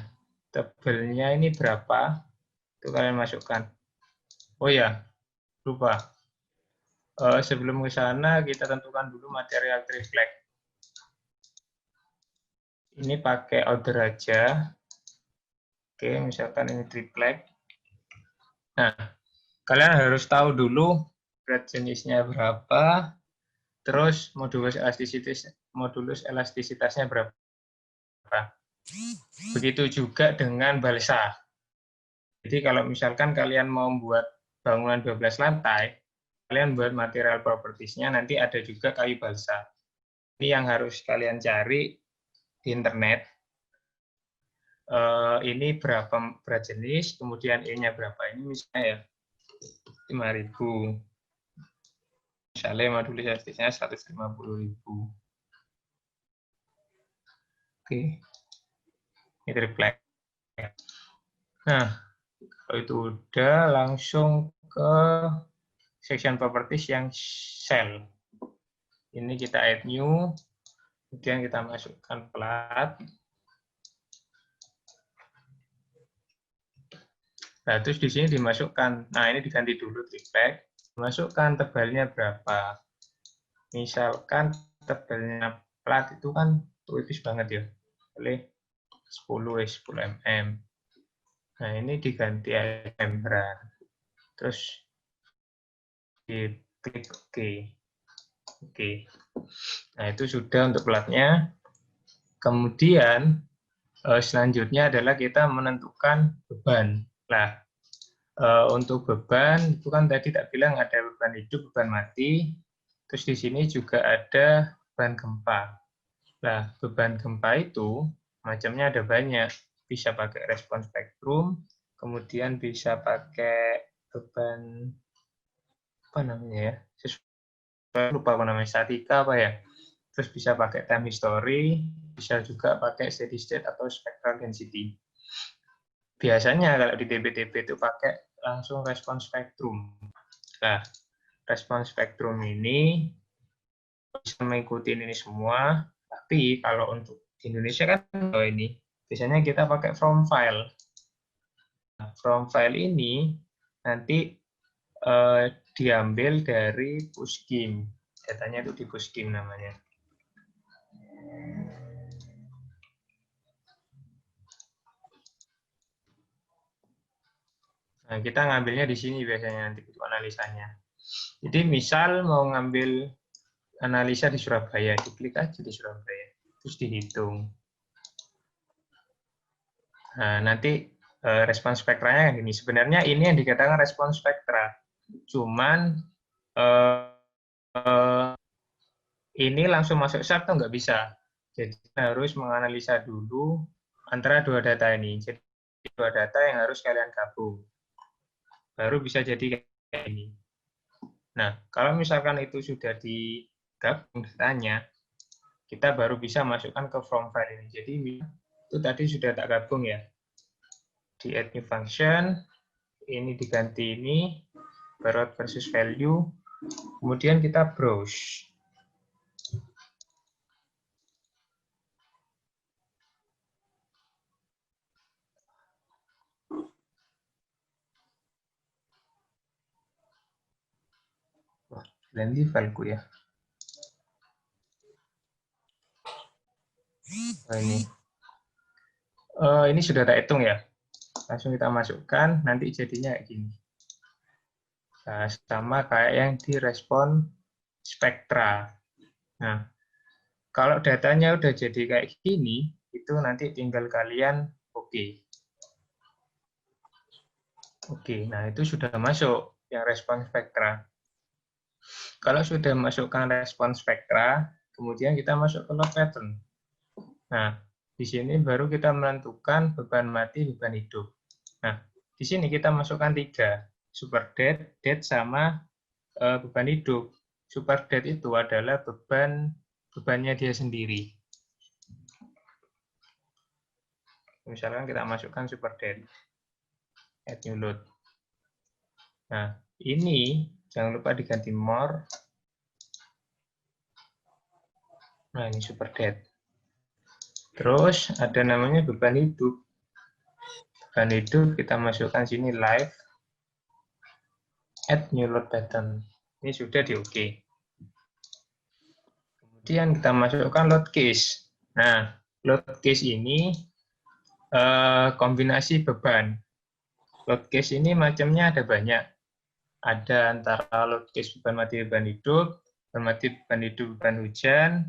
S1: tebelnya ini berapa? Itu kalian masukkan. Oh ya, lupa. Sebelum ke sana kita tentukan dulu material triple. Ini pakai order aja. Oke, misalkan ini triple. Nah, kalian harus tahu dulu berat jenisnya berapa, terus modulus elastisitasnya berapa. Begitu juga dengan balsa. Jadi kalau misalkan kalian mau membuat bangunan 12 lantai, kalian buat material properties-nya, nanti ada juga kayu balsa. Ini yang harus kalian cari di internet. Ini berapa berat jenis, kemudian E-nya berapa. Ini misalnya ya, 5.000. Misalnya modulus elastisitasnya 150.000. Oke. Ini triplek. Nah, kalau itu udah, langsung ke section properties yang cell. Ini kita add new, kemudian kita masukkan plat. Nah, terus di sini dimasukkan, nah ini diganti dulu triplek, masukkan tebalnya berapa. Misalkan tebalnya plat itu kan tipis banget ya, boleh 10 mm. Nah, ini diganti membran. Terus diklik OK. Oke. Nah, itu sudah untuk platnya. Kemudian selanjutnya adalah kita menentukan beban. Nah, untuk beban itu kan tadi tak bilang ada beban hidup, beban mati. Terus di sini juga ada beban gempa. Nah, beban gempa itu macamnya ada banyak. Bisa pakai respons spektrum, kemudian bisa pakai beban apa namanya ya? Lupa apa namanya, statika apa ya? Terus bisa pakai time history, bisa juga pakai steady state atau spectral density. Biasanya kalau di TB-TB itu pakai langsung respons spektrum. Nah, respons spektrum ini bisa mengikuti ini semua, tapi kalau untuk di Indonesia kan ini biasanya kita pakai from file. Nah, from file ini nanti diambil dari puskim. Datanya itu di puskim namanya. Nah, kita ngambilnya di sini biasanya nanti untuk analisanya. Jadi misal mau ngambil analisa di Surabaya, diklik aja di Surabaya, terus dihitung. Nah, nanti respons spektranya yang ini. Sebenarnya ini yang dikatakan respons spektra. Cuman ini langsung masuk SAP tuh nggak bisa. Jadi harus menganalisa dulu antara dua data ini. Jadi dua data yang harus kalian gabung. Baru bisa jadi kayak ini. Nah, kalau misalkan itu sudah digabung datanya, kita baru bisa masukkan ke from file ini. Jadi itu tadi sudah tak gabung ya. Di add new function, ini diganti ini, baru versus value, kemudian kita browse. Wah, lengthy fileku ya. Nah, ini sudah tak hitung ya. Langsung kita masukkan, nanti jadinya kayak gini. Nah, sama kayak yang direspon spektra. Nah, kalau datanya udah jadi kayak gini, itu nanti tinggal kalian oke. Oke, nah itu sudah masuk yang respon spektra. Kalau sudah masukkan respon spektra, kemudian kita masuk ke load pattern. Nah, di sini baru kita menentukan beban mati, beban hidup. Nah, di sini kita masukkan 3, super dead, sama beban hidup. Super dead itu adalah bebannya dia sendiri. Misalkan kita masukkan super dead, add new load. Nah, ini jangan lupa diganti more. Nah, ini super dead. Terus ada namanya beban hidup. Beban hidup kita masukkan sini live, add new load pattern. Ini sudah di OK. Kemudian kita masukkan load case. Nah, load case ini kombinasi beban. Load case ini macamnya ada banyak. Ada antara load case beban mati, beban hidup, beban mati, beban hidup, beban hujan.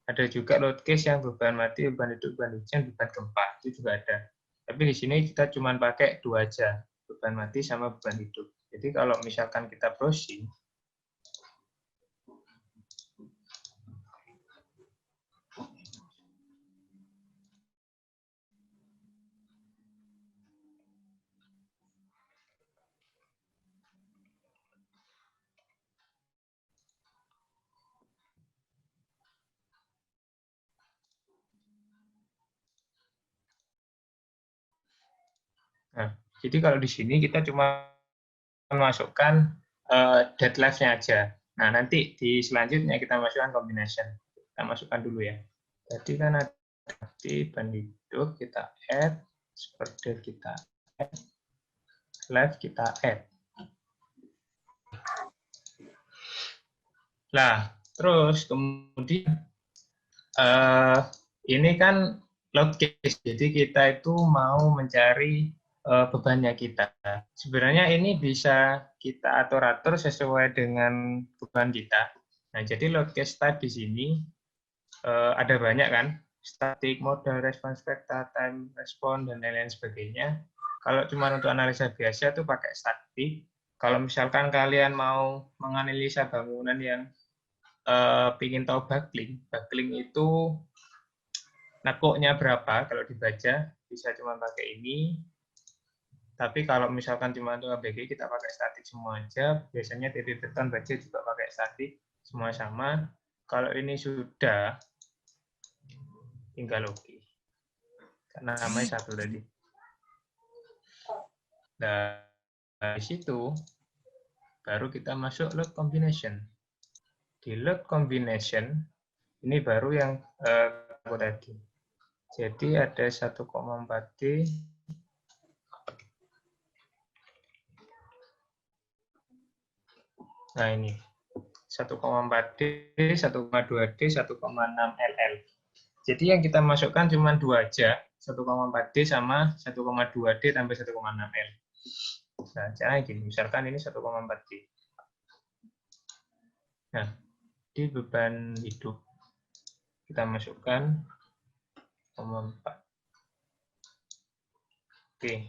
S1: Ada juga load case yang beban mati, beban hidup, beban hujan, beban gempa. Itu juga ada. Tapi di sini kita cuma pakai 2 aja, beban mati sama beban hidup. Jadi kalau misalkan kita browsing, nah, jadi kalau di sini kita cuma memasukkan dead life-nya aja. Nah, nanti di selanjutnya kita masukkan combination. Kita masukkan dulu ya. Jadi kan ada beban hidup, kita add, super dead kita add, life kita add. Nah, terus kemudian ini kan load case, jadi kita itu mau mencari bebannya kita. Sebenarnya ini bisa kita atur-atur sesuai dengan beban kita. Nah, jadi load case tadi di sini ada banyak kan, static, modal, response vector, time response, dan lain-lain sebagainya. Kalau cuma untuk analisa biasa itu pakai static. Kalau misalkan kalian mau menganalisa bangunan yang ingin tahu buckling itu nakuknya berapa, kalau dibaca bisa cuma pakai ini. Tapi kalau misalkan cuma untuk ABG kita pakai statik semua aja. Biasanya TP beton baja juga pakai statik, semua sama. Kalau ini sudah, tinggal oke. Karena namanya satu tadi. Nah, dari situ baru kita masuk load combination. Di load combination ini baru yang aku tadi. Jadi ada 1,4D. Nah ini 1,4D, 1,2D, 1,6 LL. Jadi yang kita masukkan cuma 2 aja, 1,4D sama 1,2D tambah 1,6L. Nah, caranya gini, misalkan ini 1,4D. Nah, di beban hidup kita masukkan 0,4. Oke,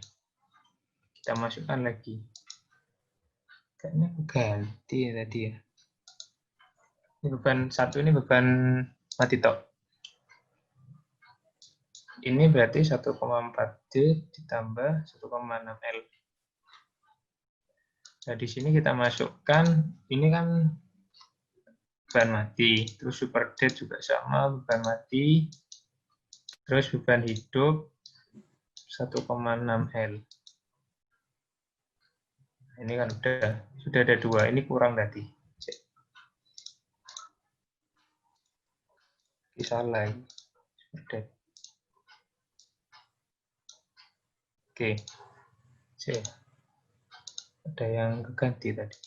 S1: kita masukkan lagi. Kayaknya ganti tadi ya. Ini beban 1, ini beban mati tok. Ini berarti 1,4D ditambah 1,6L. Nah, di sini kita masukkan, ini kan beban mati, terus super dead juga sama, beban mati, terus beban hidup 1,6L. Ini kan sudah ada 2, ini kurang tadi. Salah ini. Super dead. Oke. Ada yang keganti tadi.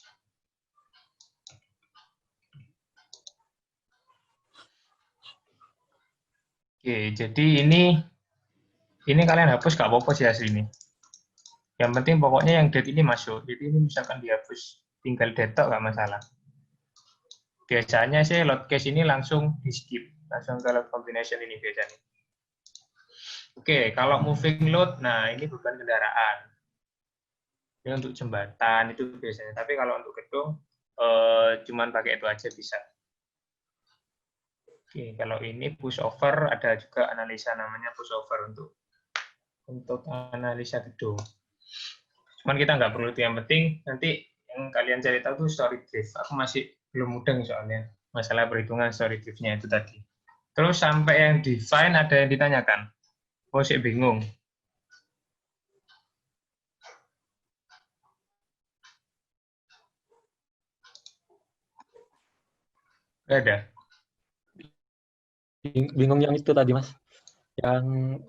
S1: Oke, jadi ini kalian hapus nggak apa-apa sih asli ini. Yang penting pokoknya yang dead ini masuk. Jadi ini misalkan dihapus, tinggal dead tok nggak masalah. Biasanya sih load case ini langsung di skip, langsung ke load combination ini biasanya. Oke, kalau moving load, nah ini beban kendaraan. Ini untuk jembatan itu biasanya. Tapi kalau untuk gedung, cuman pakai itu aja bisa. Oke, kalau ini push over, ada juga analisa namanya push over untuk analisa gedung. Cuman kita nggak perlu itu, yang penting nanti yang kalian cari tahu tuh story drift. Aku masih belum mudeng soalnya masalah perhitungan story drift-nya itu tadi. Terus sampai yang define ada yang ditanyakan. Oh, sih bingung. Nggak ada.
S3: Bingung yang itu tadi, Mas. Yang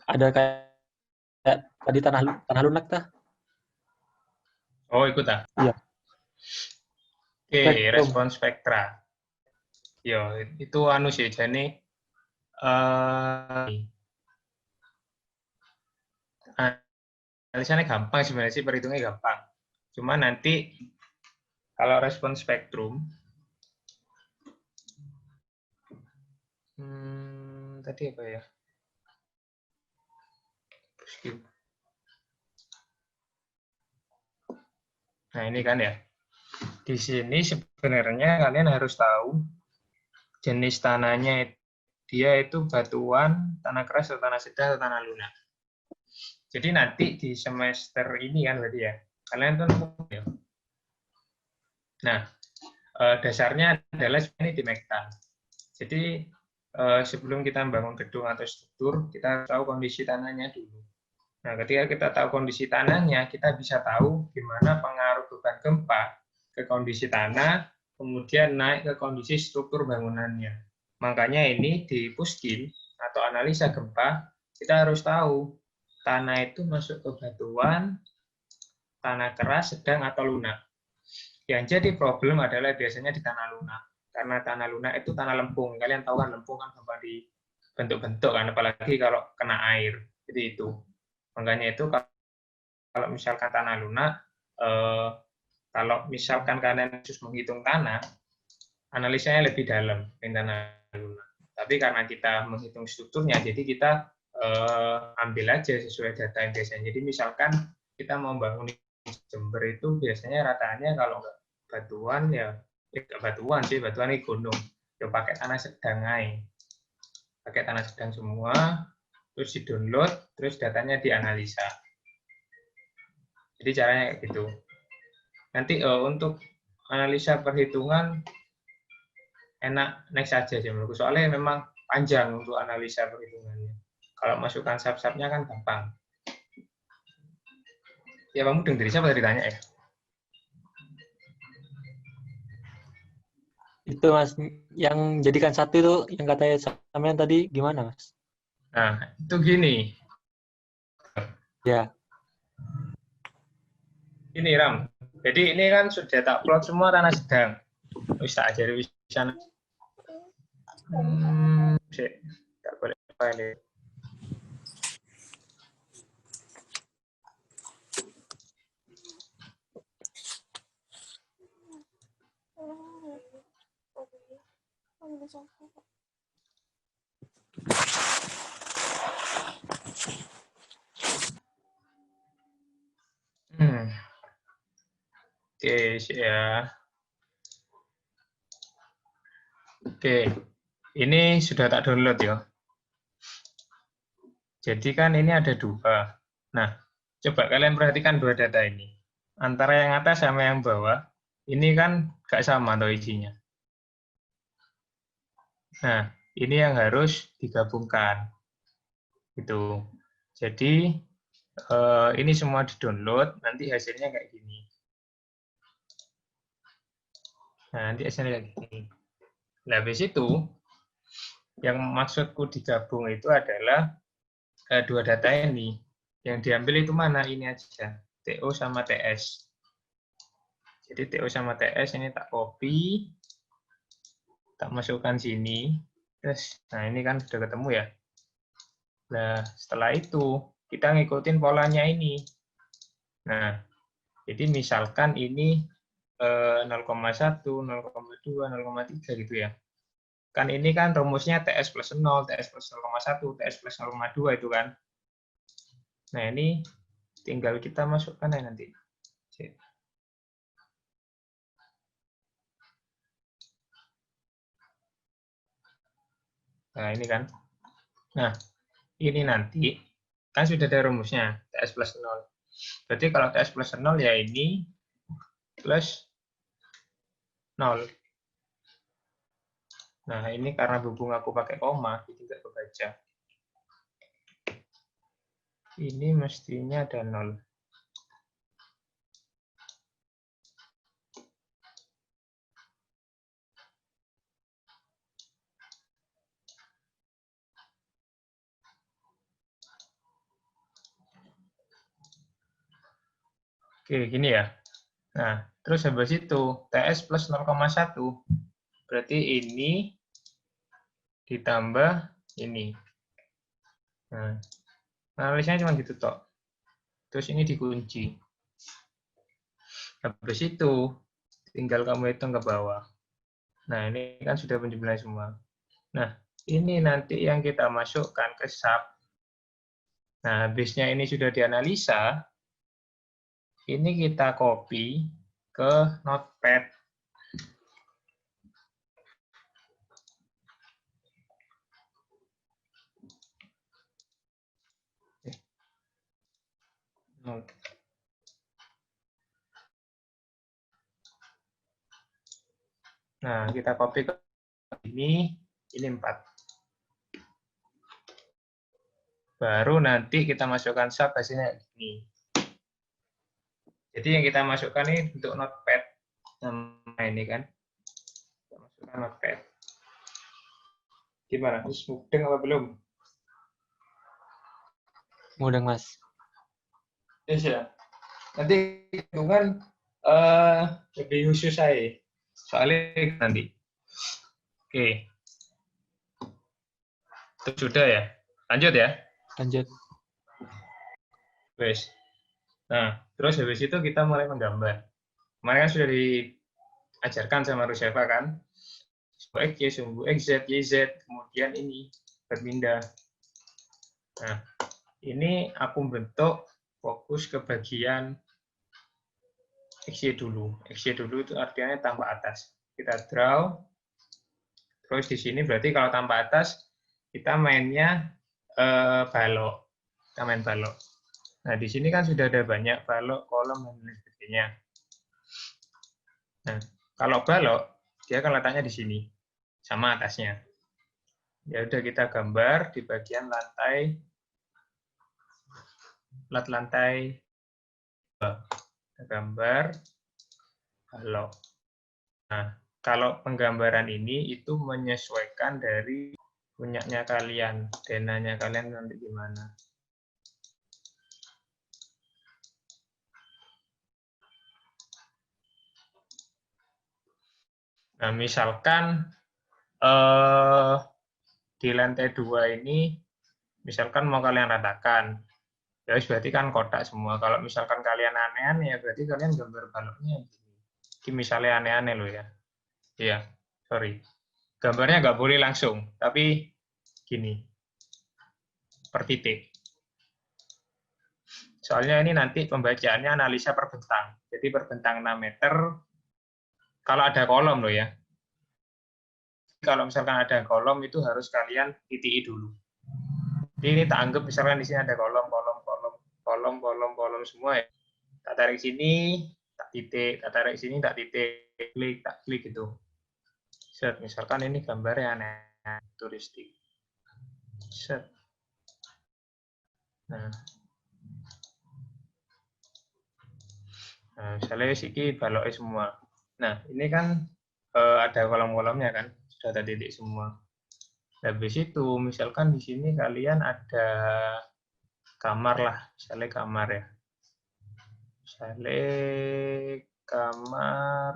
S3: ada kayak tadi tanah lunak tah?
S1: Oh, ikut ah.
S3: Iya.
S1: Oke,
S3: Spektrum.
S1: respon spektra. Yo, itu anu sih, jadi analisanya gampang sebenarnya sih, perhitungnya gampang. Cuma nanti kalau respon spektrum, tadi apa ya? Nah, ini kan ya. Di sini sebenarnya kalian harus tahu jenis tanahnya, dia itu batuan, tanah keras, atau tanah sedang, atau tanah lunak. Jadi nanti di semester ini kan berarti ya, kalian tuh ya. Nah, dasarnya adalah sebenarnya di Mektan. Jadi sebelum kita membangun gedung atau struktur, kita tahu kondisi tanahnya dulu. Nah, ketika kita tahu kondisi tanahnya, kita bisa tahu gimana pengaruh beban gempa ke kondisi tanah, kemudian naik ke kondisi struktur bangunannya. Makanya ini di Puskim atau analisa gempa, kita harus tahu tanah itu masuk ke batuan, tanah keras, sedang, atau lunak. Yang jadi problem adalah biasanya di tanah lunak. Karena tanah lunak itu tanah lempung. Kalian tahu kan lempung kan gampang dibentuk-bentuk kan, apalagi kalau kena air. Jadi itu. Makanya itu kalau misalkan tanah lunak, kalau misalkan kalian khusus menghitung tanah, analisanya lebih dalam dari tanah lunak. Tapi karena kita menghitung strukturnya, jadi kita ambil aja sesuai data yang biasanya. Jadi misalkan kita mau bangun Jember itu biasanya rataannya kalau nggak batuan ya nggak batuan sih, batuan ini gunung. Ya pakai tanah sedang aja. Pakai tanah sedang semua, terus di-download, terus datanya dianalisa. Jadi caranya kayak gitu. Nanti untuk analisa perhitungan enak next aja sih menurutku. Soalnya memang panjang untuk analisa perhitungannya. Kalau masukkan sub-subnya kan gampang. Ya kamu dengar dari siapa tadi tanya ya?
S3: Itu Mas, yang jadikan satu itu yang katanya sampean tadi gimana, Mas?
S1: Nah, itu gini.
S3: Ya.
S1: Ini Ram. Jadi ini kan sudah tak plot semua tanah sedang. Bisa aja di sana. Tak boleh file. Oke, ya. Oke, ini sudah tak download ya. Jadi kan ini ada dua. Nah, coba kalian perhatikan dua data ini. Antara yang atas sama yang bawah, ini kan nggak sama atau isinya. Nah, ini yang harus digabungkan. Gitu. Jadi, ini semua di-download, nanti hasilnya kayak gini. Nah, nanti hasilnya kayak gini. Nah, habis itu, yang maksudku digabung itu adalah dua data ini. Yang diambil itu mana? Ini aja. TO sama TS. Jadi TO sama TS ini tak copy, tak masukkan sini. Terus, nah ini kan sudah ketemu ya. Nah, setelah itu kita ngikutin polanya ini. Nah, jadi misalkan ini 0,1, 0,2, 0,3 gitu ya. Kan ini kan rumusnya TS plus 0, TS plus 0,1, TS plus 0,2 itu kan. Nah, ini tinggal kita masukkan ya nanti. Nah, ini kan. Nah, ini nanti kan sudah ada rumusnya, TS plus 0. Berarti kalau TS plus 0 ya ini plus 0. Nah, ini karena berhubung aku pakai koma, jadi nggak kebaca. Ini mestinya ada 0. Oke, gini ya. Nah, terus habis itu TS plus 0,1. Berarti ini ditambah ini. Nah, analisanya cuma gitu toh. Terus ini dikunci. Habis itu tinggal kamu hitung ke bawah. Nah, ini kan sudah penjumlahan semua. Nah, ini nanti yang kita masukkan ke SAP. Nah, habisnya ini sudah dianalisa, ini kita copy ke Notepad. Nah, kita copy ke ini 4. Baru nanti kita masukkan SAP hasilnya ini. Jadi yang kita masukkan ini untuk Notepad. Nah, ini kan. Kita masukkan Notepad. Gimana? Mudeng apa belum?
S3: Mudah, Mas.
S1: Yes, ya. Nanti hitungan lebih khusus saya. Soalnya nanti. Oke. Itu sudah ya? Lanjut ya?
S3: Lanjut.
S1: Wes. Nah, terus habis itu kita mulai menggambar. Kemarin kan sudah diajarkan sama Ruseva kan? Sumbu X, sumbu X, Z, Y, Z, kemudian ini berpindah. Nah, ini aku bentuk fokus ke bagian XY dulu. XY dulu itu artinya tanpa atas. Kita draw. Terus di sini berarti kalau tanpa atas, kita mainnya balok. Kita main balok. Nah, di sini kan sudah ada banyak balok, kolom, dan lain sebagainya. Nah, kalau balok, dia akan letaknya di sini, sama atasnya. Ya udah kita gambar di bagian lantai, plat lantai, kita gambar balok. Nah, kalau penggambaran ini itu menyesuaikan dari punyanya kalian, denanya kalian nanti gimana. Nah, misalkan di lantai 2 ini, misalkan mau kalian ratakan, ya berarti kan kotak semua. Kalau misalkan kalian aneh-aneh, ya berarti kalian gambar baloknya. Ini misalnya aneh-aneh loh ya. Iya, sorry. gambarnya nggak boleh langsung, tapi gini, per titik. Soalnya ini nanti pembacaannya analisa per bentang. Jadi per bentang 6 meter, kalau ada kolom loh ya. Kalau misalkan ada kolom itu harus kalian titiki dulu. Jadi ini tak anggap misalkan di sini ada kolom semua ya. Tak tarik sini, tak titik, tak tarik sini, tak titik, tak klik gitu. Set, misalkan ini gambarnya aneh, turistik. Set. Nah, misalnya sini baloknya semua. Nah, ini kan ada kolom-kolomnya kan, sudah ada titik semua. Habis itu, misalkan di sini kalian ada kamar lah, misalnya kamar ya. Misalnya kamar,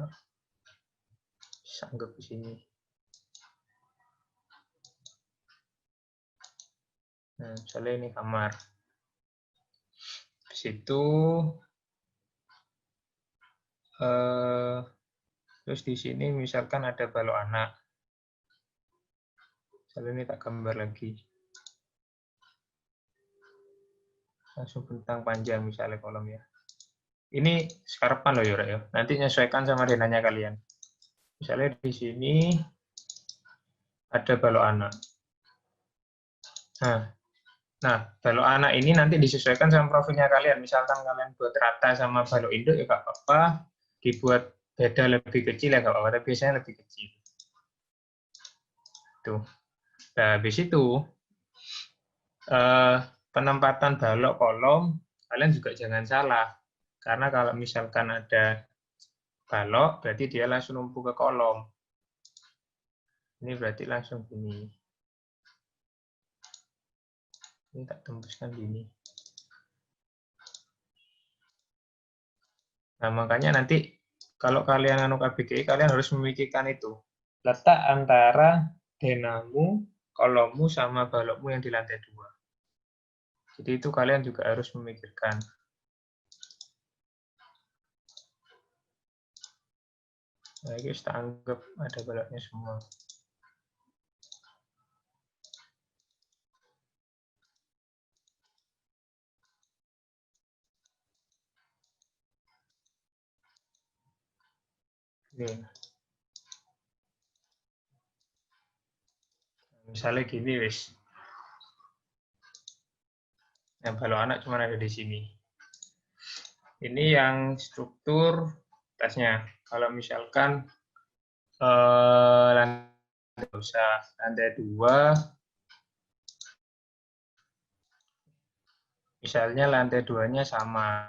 S1: anggap di sini. Nah, misalnya ini kamar. Di situ, terus di sini misalkan ada balok anak. Misalnya ini tak gambar lagi. Langsung bentang panjang misalnya kolom ya. Ini sekarepan loh ya. Nanti menyesuaikan sama denanya kalian. Misalnya di sini ada balok anak. Nah, balok anak ini nanti disesuaikan sama profilnya kalian. Misalkan kalian buat rata sama balok induk ya nggak apa-apa. Dibuat beda lebih kecil ya nggak apa-apa. Tapi biasanya lebih kecil. Tuh. Nah, habis itu penempatan balok kolom kalian juga jangan salah. Karena kalau misalkan ada balok, berarti dia langsung numpuk ke kolom. Ini berarti langsung gini. Ini tak tembuskan gini. Nah, makanya nanti kalau kalian anu KBGI, kalian harus memikirkan itu. Letak antara denamu, kolommu, sama balokmu yang di lantai 2. Jadi itu kalian juga harus memikirkan. Nah, ini kita anggap ada baloknya semua. Oke. Misalnya gini, wis. Nah, balok anak cuma ada di sini. Ini yang struktur tasnya. Kalau misalkan lantai 2, misalnya lantai 2-nya sama.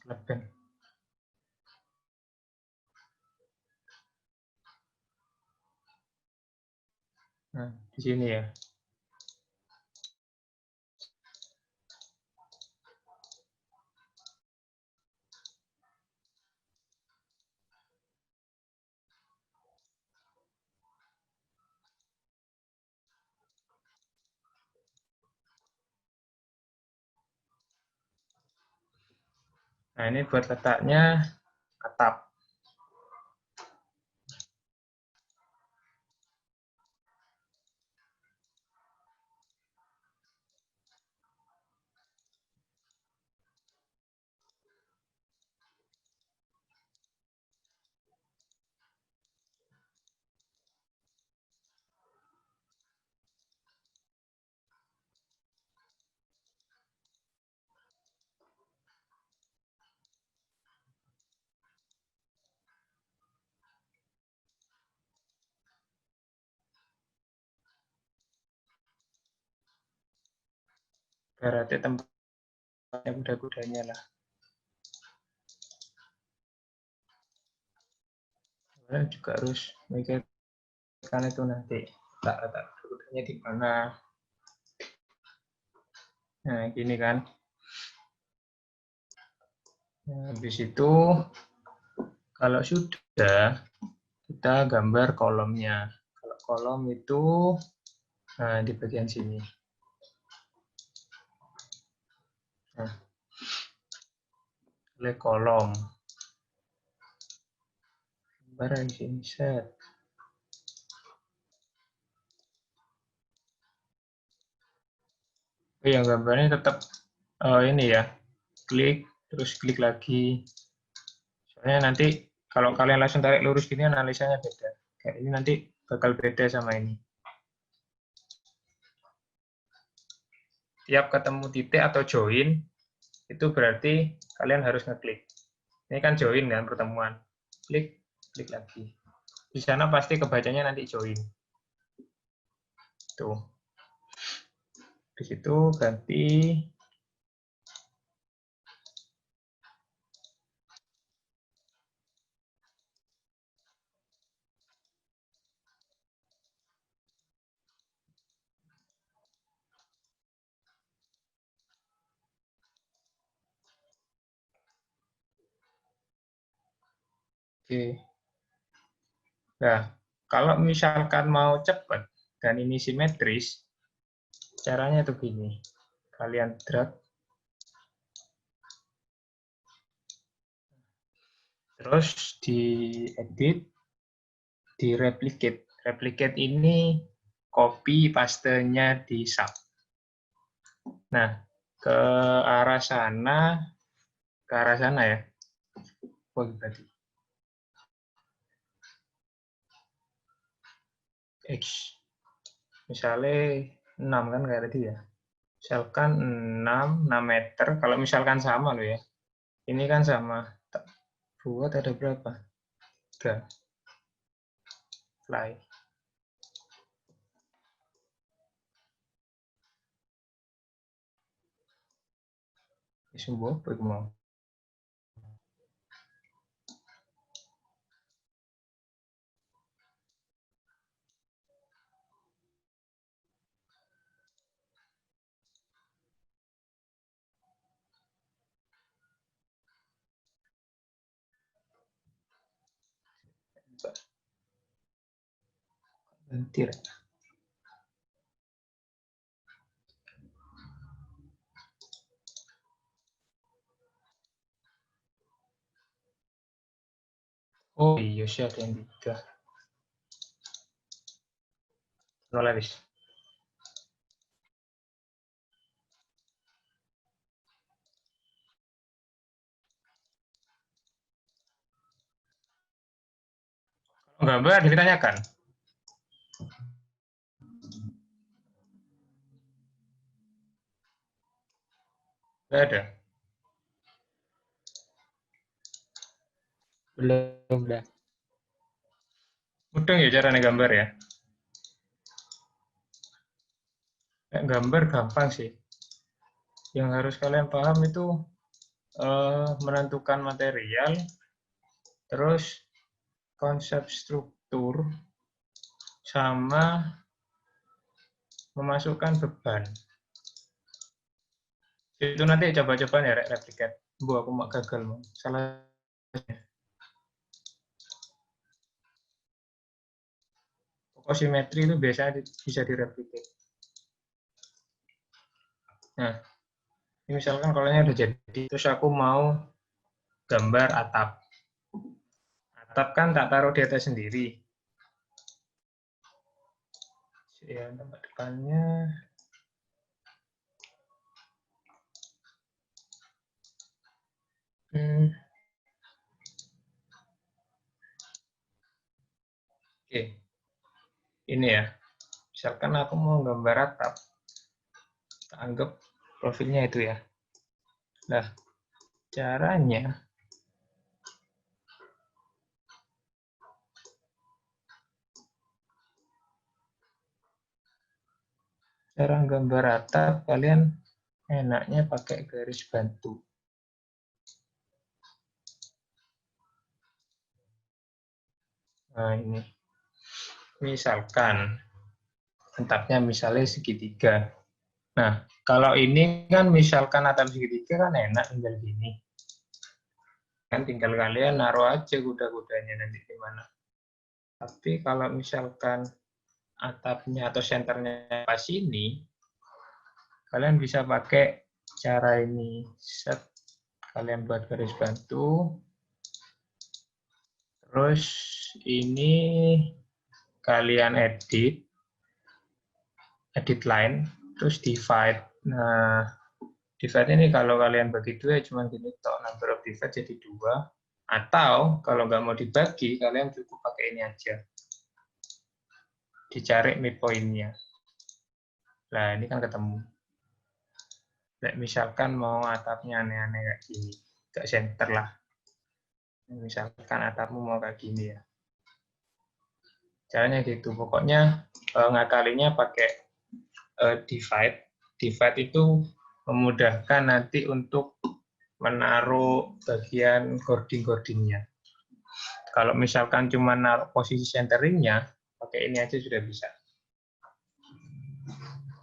S1: Lebih. Nah, di sini ya. Nah, ini buat letaknya atap. Berarti tempatnya kuda-kudanya lah. Kalian juga harus mikirkan itu nanti. Letak kudanya di mana. Nah, gini kan. Nah, habis itu, kalau sudah, kita gambar kolomnya. Kalau kolom itu Nah, di bagian sini. Nah, oleh kolom. Gambar di sini set. Oh, yang gambarnya tetap ini ya. Klik, terus klik lagi. Soalnya nanti kalau kalian langsung tarik lurus gini analisanya beda. Kayak ini nanti bakal beda sama ini. Tiap ketemu titik atau join, itu berarti kalian harus ngeklik. Ini kan join kan pertemuan. Klik, klik lagi. Di sana pasti kebacanya nanti join. Tuh. Di situ ganti oke. Nah, kalau misalkan mau cepat dan ini simetris, caranya tuh gini. Kalian drag, terus diedit, di replicate. Replicate ini copy pastenya di sub. Nah, ke arah sana ya. Oh, berarti X. Misalnya 6 kan kayak tadi ya. Misalkan 6 meter. Kalau misalkan sama loh ya. Ini kan sama. Buat ada berapa? 3. Fly. Ini sebuah mau. Bentir. Oh iya sih ada yang 3. Nulis. Gambar ditanyakan. Nggak ada.
S3: Belum dah.
S1: Mudah ya caranya gambar ya. Gambar gampang sih. Yang harus kalian paham itu menentukan material, terus konsep struktur, sama memasukkan beban. Itu nanti coba-coba ya replikat. Bu, aku mau gagal mau. Salah. Pokok simetri itu biasanya bisa direplikat. Nah, ini misalkan kalau udah jadi, terus aku mau gambar atap. Atap kan tak taruh di atas sendiri. Ya, tempat depannya. Oke, ini ya. Misalkan aku mau gambar atap, anggap profilnya itu ya. Nah, caranya cara gambar atap kalian enaknya pakai garis bantu. Nah, ini. Misalkan atapnya misalnya segitiga. Nah, kalau ini kan misalkan atap segitiga kan enak tinggal gini. Kan tinggal kalian naruh aja kuda-kudanya nanti di mana. Tapi kalau misalkan atapnya atau senternya pas ini, kalian bisa pakai cara ini. Set, kalian buat garis bantu. Terus ini kalian edit line, terus divide. Nah, divide ini kalau kalian bagi dua cuma gini, number of divide jadi 2. Atau kalau nggak mau dibagi, kalian cukup pakai ini aja. Dicari midpoint-nya. Nah, ini kan ketemu. Nah, misalkan mau atapnya aneh-aneh kayak gini, nggak center lah. Misalkan atapmu mau kayak gini ya. Caranya gitu. Pokoknya ngakalinya pakai divide. Divide itu memudahkan nanti untuk menaruh bagian gording-gordingnya. Kalau misalkan cuma naruh posisi centeringnya, pakai ini aja sudah bisa.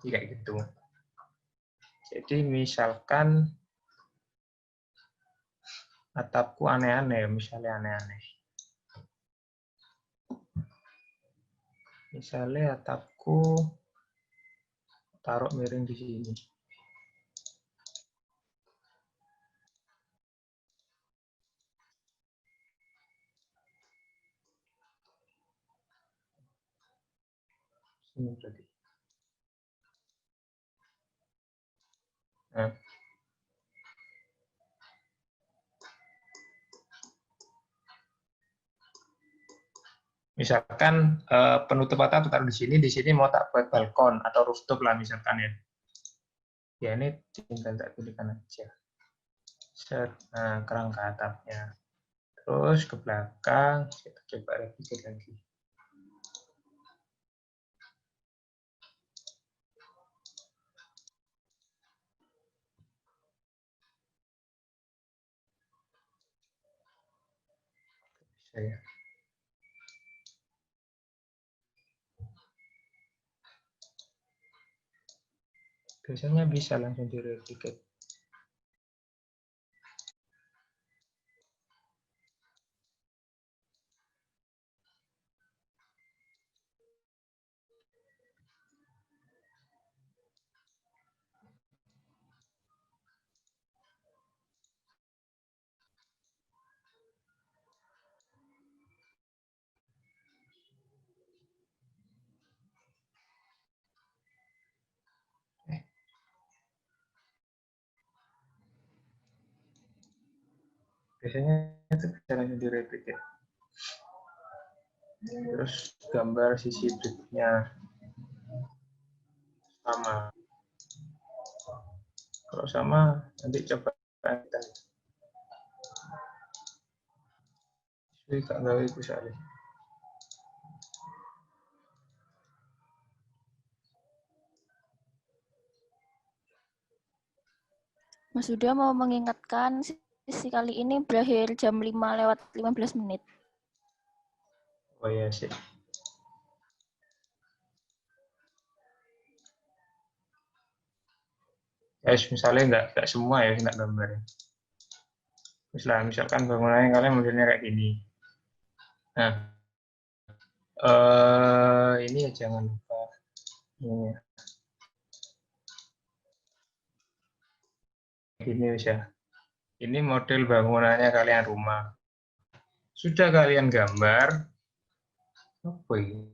S1: Kayak gitu. Jadi misalkan atapku aneh-aneh, misalnya aneh-aneh. Misalnya atapku taruh miring di sini. Sini berarti. Nah. Misalkan penutup atap taruh di sini mau tak buat balkon atau rooftop lah misalkan ya. Ya ini tinggal tak pilihkan aja. Set, nah, kerangka atapnya. Terus ke belakang, kita coba replicate lagi. Bisa ya. Biasanya bisa langsung direplicate. Biasanya itu bisa langsung direplicate. Terus gambar sisi berikutnya sama. Kalau sama, nanti coba kita. Jadi tak gawe itu soalnya.
S4: Mas Huda mau mengingatkan sesi kali ini berakhir jam 5:15.
S1: Oh iya sih. Ya, misalnya nggak semua ya nggak gambar. Misalkan bangunannya kalian modelnya kayak gini. Nah, ini ya jangan lupa. Ini ya. Gini ya. Ini model bangunannya kalian rumah. Sudah kalian gambar. Apa ini?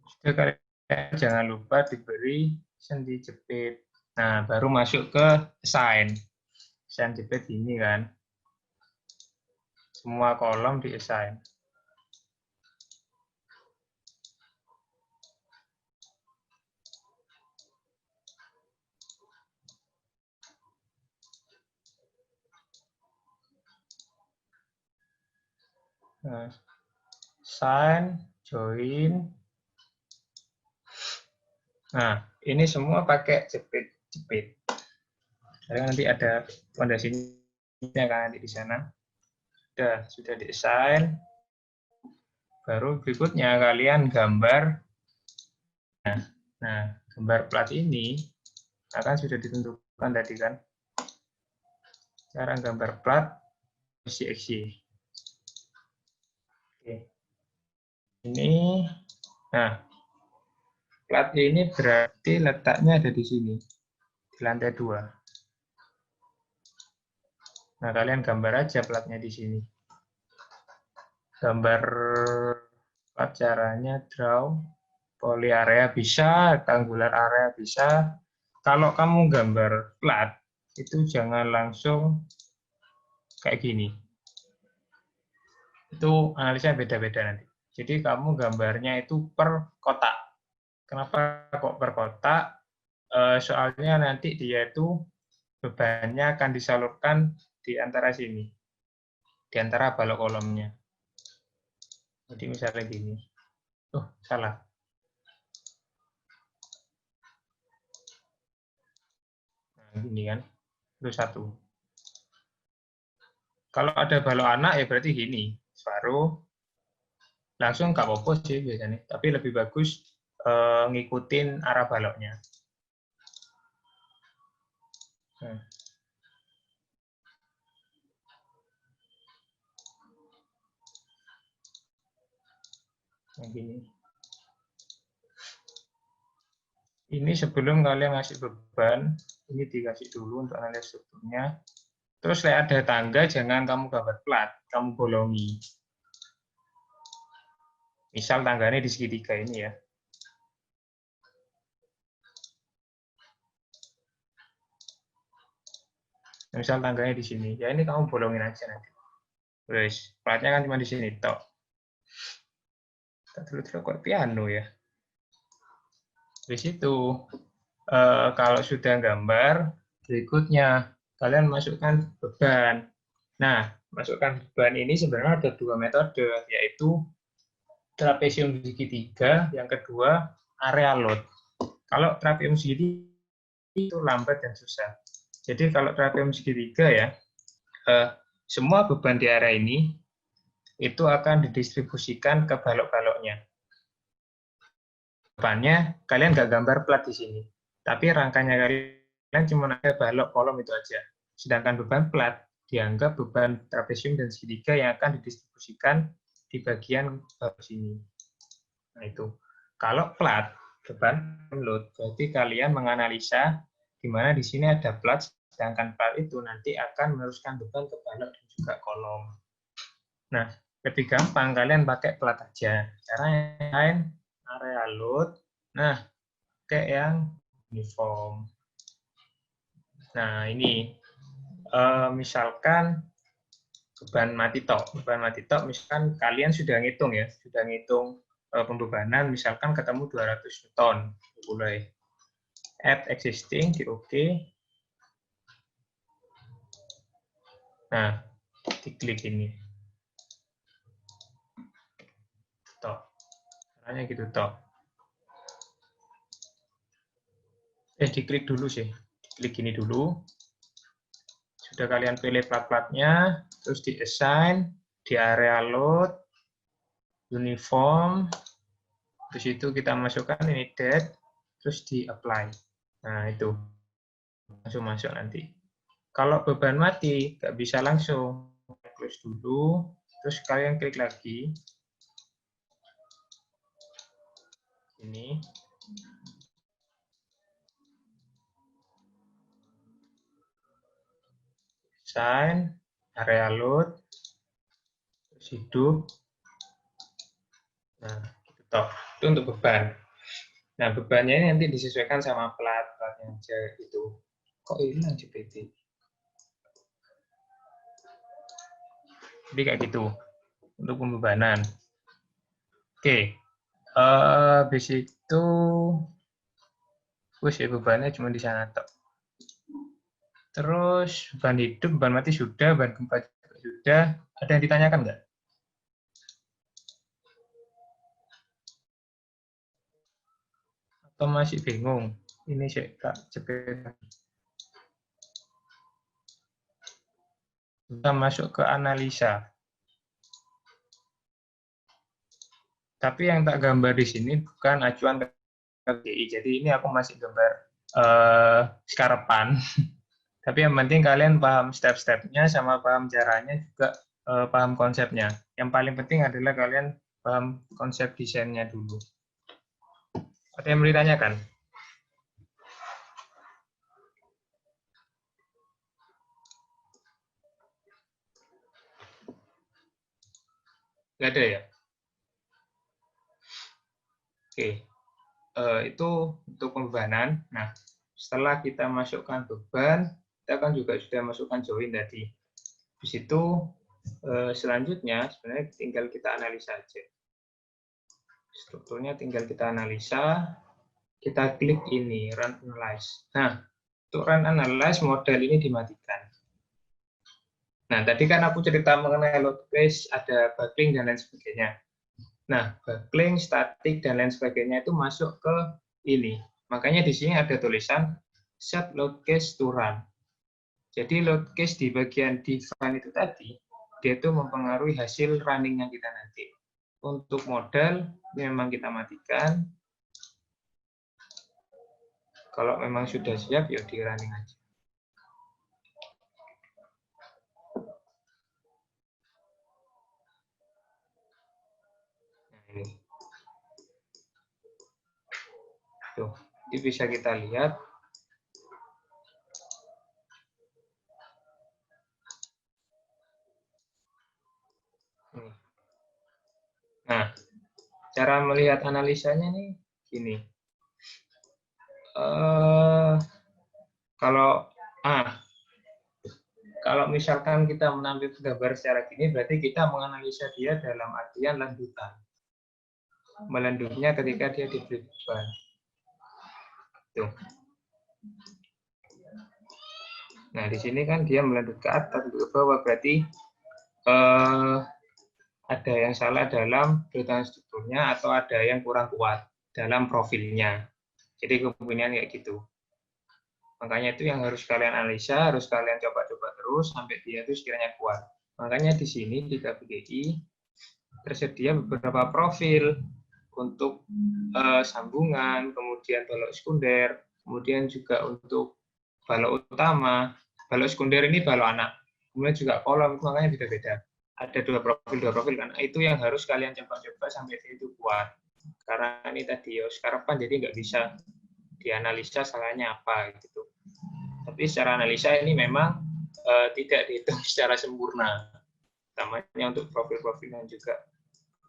S1: Sudah kalian jangan lupa diberi sendi jepit. Nah, baru masuk ke assign. Assign jepit ini kan. Semua kolom di assign. Nah, assign, join. Nah, ini semua pakai jepit. Jadi nanti ada fondasinya kan di sana. Sudah di-assign. Baru berikutnya kalian gambar. Nah, gambar plat ini akan sudah ditentukan tadi kan. Cara gambar plat posisi X. Oke. Nah, plat ini berarti letaknya ada di sini, di lantai 2. Nah, kalian gambar aja platnya di sini. Gambar plat caranya draw, poly area bisa, rectangular area bisa. Kalau kamu gambar plat, itu jangan langsung kayak gini. Itu analisanya beda-beda nanti. Jadi kamu gambarnya itu per kotak. Kenapa kok per kotak? Soalnya nanti dia itu bebannya akan disalurkan di antara sini, di antara balok kolomnya. Jadi misalnya gini. Oh, salah. Nah, gini kan. Itu 1. Kalau ada balok anak ya berarti gini. Separuh. Langsung nggak apa-apa sih biasanya. Tapi lebih bagus ngikutin arah baloknya. Nah. Nah, gini. Ini sebelum kalian ngasih beban, ini dikasih dulu untuk analisis strukturnya. Terus lihat ada tangga, jangan kamu gambar plat, kamu bolongi. Misal tangganya di segitiga ini ya. Misal tangganya di sini, ya ini kamu bolongin aja nanti. Terus platnya kan cuma di sini tok. Terus kok piano ya. Di situ kalau sudah gambar, berikutnya kalian masukkan beban. Nah, masukkan beban ini sebenarnya ada 2 metode, yaitu trapesium segitiga, yang kedua area load. Kalau trapesium segitiga itu lambat dan susah. Jadi kalau trapesium segitiga ya, semua beban di area ini itu akan didistribusikan ke balok-baloknya. Depannya kalian nggak gambar plat di sini, tapi rangkanya kalian cuma ada balok kolom itu aja. Sedangkan beban plat dianggap beban trapesium dan segitiga yang akan didistribusikan di bagian bawah sini. Nah itu. Kalau plat beban load, berarti kalian menganalisa di mana di sini ada plat, sedangkan plat itu nanti akan meneruskan beban ke balok dan juga kolom. Nah, lebih gampang kalian pakai plat aja. Caranya lain area load, nah kayak yang uniform. Nah ini misalkan beban mati tok, misalkan kalian sudah ngitung ya, pembebanan, misalkan ketemu 200 ton, mulai add existing di OK. Nah diklik ini, tok, caranya gitu tok. Diklik dulu sih, diklik ini dulu. Sudah kalian pilih plat-platnya, terus di assign, di area load, uniform, terus itu kita masukkan ini date, terus di apply. Nah itu, langsung masuk nanti. Kalau beban mati, nggak bisa langsung, close dulu, terus kalian klik lagi. Ini. Sign, area load, terus hidup. Nah, itu untuk beban. Nah, bebannya ini nanti disesuaikan sama platnya aja gitu. Kok hilang GPT? Jadi kayak gitu untuk pembebanan. Oke, habis itu, ya bebannya cuma di sana tok. Terus beban hidup, beban mati sudah, beban gempa juga sudah. Ada yang ditanyakan nggak? Atau masih bingung? Ini sih Kak cepet. Kita masuk ke analisa. Tapi yang tak gambar di sini bukan acuan KPI. Jadi ini aku masih gambar sekarepan. Tapi yang penting kalian paham step-stepnya sama paham caranya, juga paham konsepnya. Yang paling penting adalah kalian paham konsep desainnya dulu. Ada yang mau ditanyakan? Nggak ada ya? Oke. Itu untuk pembebanan. Nah, setelah kita masukkan beban, kita kan juga sudah masukkan join tadi. Di situ selanjutnya sebenarnya tinggal kita analisa aja. Strukturnya tinggal kita analisa, kita klik ini, run analyze. Nah, untuk run analyze model ini dimatikan. Nah, tadi kan aku cerita mengenai load base, ada buckling dan lain sebagainya. Nah, buckling, statik, dan lain sebagainya itu masuk ke ini. Makanya di sini ada tulisan set load case to run. Jadi load case di bagian define itu tadi, dia itu mempengaruhi hasil runningnya kita nanti. Untuk model, memang kita matikan. Kalau memang sudah siap, ya di running aja. Nah, ini. Tuh, ini bisa kita lihat. Nah, cara melihat analisanya nih gini. Kalau misalkan kita menampilkan gambar secara gini, berarti kita menganalisa dia dalam artian lanjutan. Melanjutnya ketika dia diberi beban. Tuh. Nah, di sini kan dia melanjut ke atas, ke bawah, berarti ada yang salah dalam data strukturnya atau ada yang kurang kuat dalam profilnya. Jadi kemungkinan kayak gitu. Makanya itu yang harus kalian analisa, harus kalian coba-coba terus sampai dia itu sekiranya kuat. Makanya di sini di KBGI tersedia beberapa profil untuk sambungan, kemudian balok sekunder, kemudian juga untuk balok utama. Balok sekunder ini balok anak, kemudian juga kolom, makanya beda-beda. Ada dua profil kan. Itu yang harus kalian coba-coba sampai dia itu kuat. Karena ini tadi ya, sekarang jadi nggak bisa dianalisa salahnya apa gitu. Tapi secara analisa ini memang tidak dihitung secara sempurna. Utamanya untuk profil-profil yang juga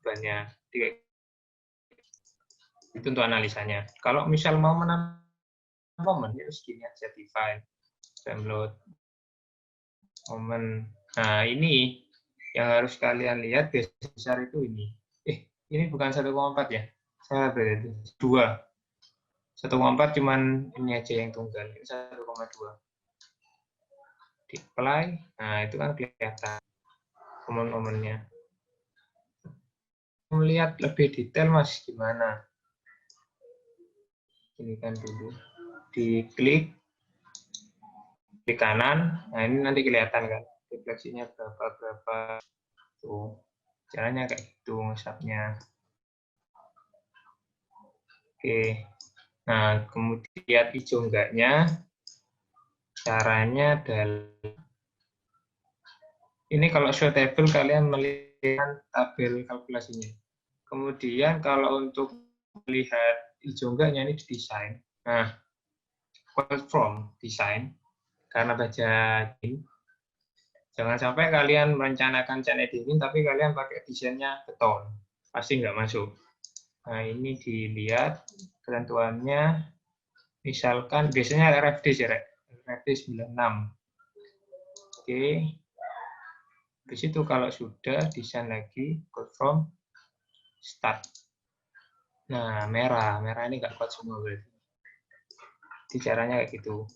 S1: banyak. Itu untuk analisanya. Kalau misal mau menambah momen, ya segini aja define, download, momen. Nah, ini yang harus kalian lihat besar itu ini. Ini bukan 1,4 ya. Saya berarti 2. 1,4 cuman ini aja yang tunggal. Ini 1,2. Di apply. Nah, itu kan kelihatan momen-momennya. Melihat lebih detail Mas gimana? Ini kan dulu. Diklik kanan. Nah, ini nanti kelihatan kan. Refleksinya berapa. Tuh. Caranya kayak gitu ngesapnya. Oke. Nah, kemudian hijau enggaknya. Caranya adalah ini kalau show table kalian melihat tabel kalkulasinya. Kemudian kalau untuk melihat hijau enggaknya ini di desain. Nah, from desain karena baca ini. Jangan sampai kalian merencanakan cat editing tapi kalian pakai desainnya beton. Pasti nggak masuk. Nah, ini dilihat ketentuannya. Misalkan biasanya RFD sih, RFD 96. Oke. Di situ kalau sudah desain lagi, code from start. Nah, merah ini nggak kuat semua berarti. Jadi caranya kayak gitu.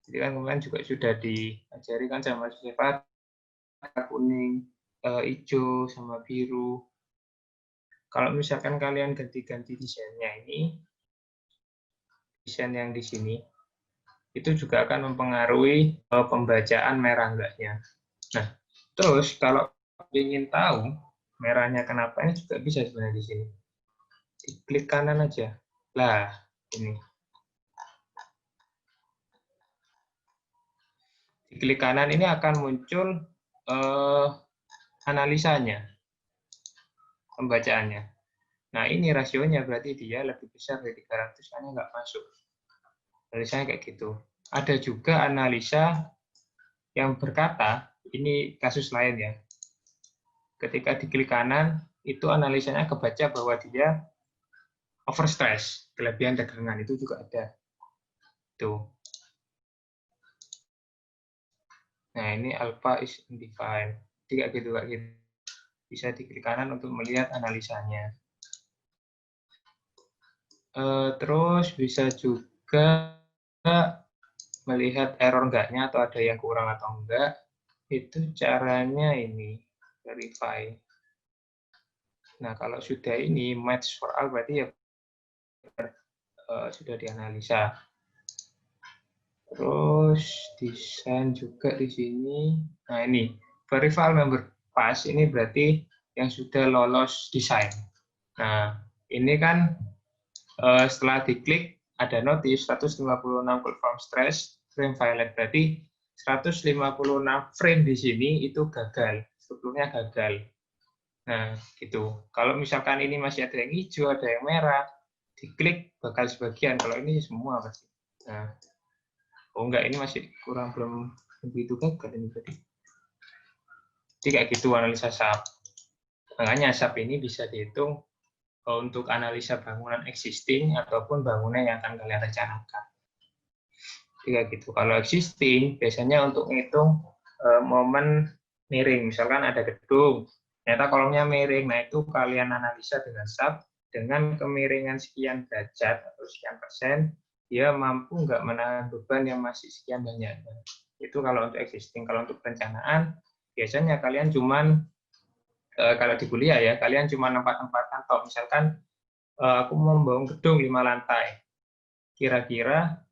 S1: Jadi kan kemarin juga sudah diajari kan sama sifat kuning, hijau, sama biru. Kalau misalkan kalian ganti-ganti desainnya ini, desain yang di sini, itu juga akan mempengaruhi pembacaan merah enggaknya. Nah, terus kalau ingin tahu merahnya kenapa, ini juga bisa sebenarnya di sini. Klik kanan aja. Lah, ini. Di klik kanan ini akan muncul analisanya, pembacaannya. Nah, ini rasionya berarti dia lebih besar dari 300 karena nggak masuk. Analisanya kayak gitu. Ada juga analisa yang berkata, ini kasus lain ya. Ketika diklik kanan, itu analisanya kebaca bahwa dia overstress, kelebihan dagangan itu juga ada. Tuh. Nah, ini alpha is undefined. Jadi kayak gitu, kayak gitu. Bisa diklik kanan untuk melihat analisanya. Terus bisa juga melihat error enggaknya atau ada yang kurang atau enggak. Itu caranya ini, verify. Nah, kalau sudah ini match for all berarti ya sudah dianalisa. Terus desain juga di sini. Nah, ini verify member pass ini berarti yang sudah lolos desain. Nah, ini kan setelah diklik ada notif 156 confirm stress frame violet, berarti 156 frame di sini itu gagal, sebelumnya gagal. Nah, gitu. Kalau misalkan ini masih ada yang hijau, ada yang merah, diklik bakal sebagian. Kalau ini semua pasti. Nah, oh enggak, ini masih kurang, belum begitu gagal ini tadi. Jadi kayak gitu analisa SAP. Makanya SAP ini bisa dihitung untuk analisa bangunan existing ataupun bangunan yang akan kalian rencanakan. Jadi kayak gitu. Kalau existing biasanya untuk menghitung momen miring. Misalkan ada gedung, ternyata kolomnya miring. Nah, itu kalian analisa dengan SAP dengan kemiringan sekian derajat atau sekian persen, dia mampu nggak menahan beban yang masih sekian banyak. Itu kalau untuk existing. Kalau untuk perencanaan, biasanya kalian cuman kalau di kuliah ya, kalian cuma tempat-tempat kantor. Misalkan aku mau membangun gedung 5 lantai. Kira-kira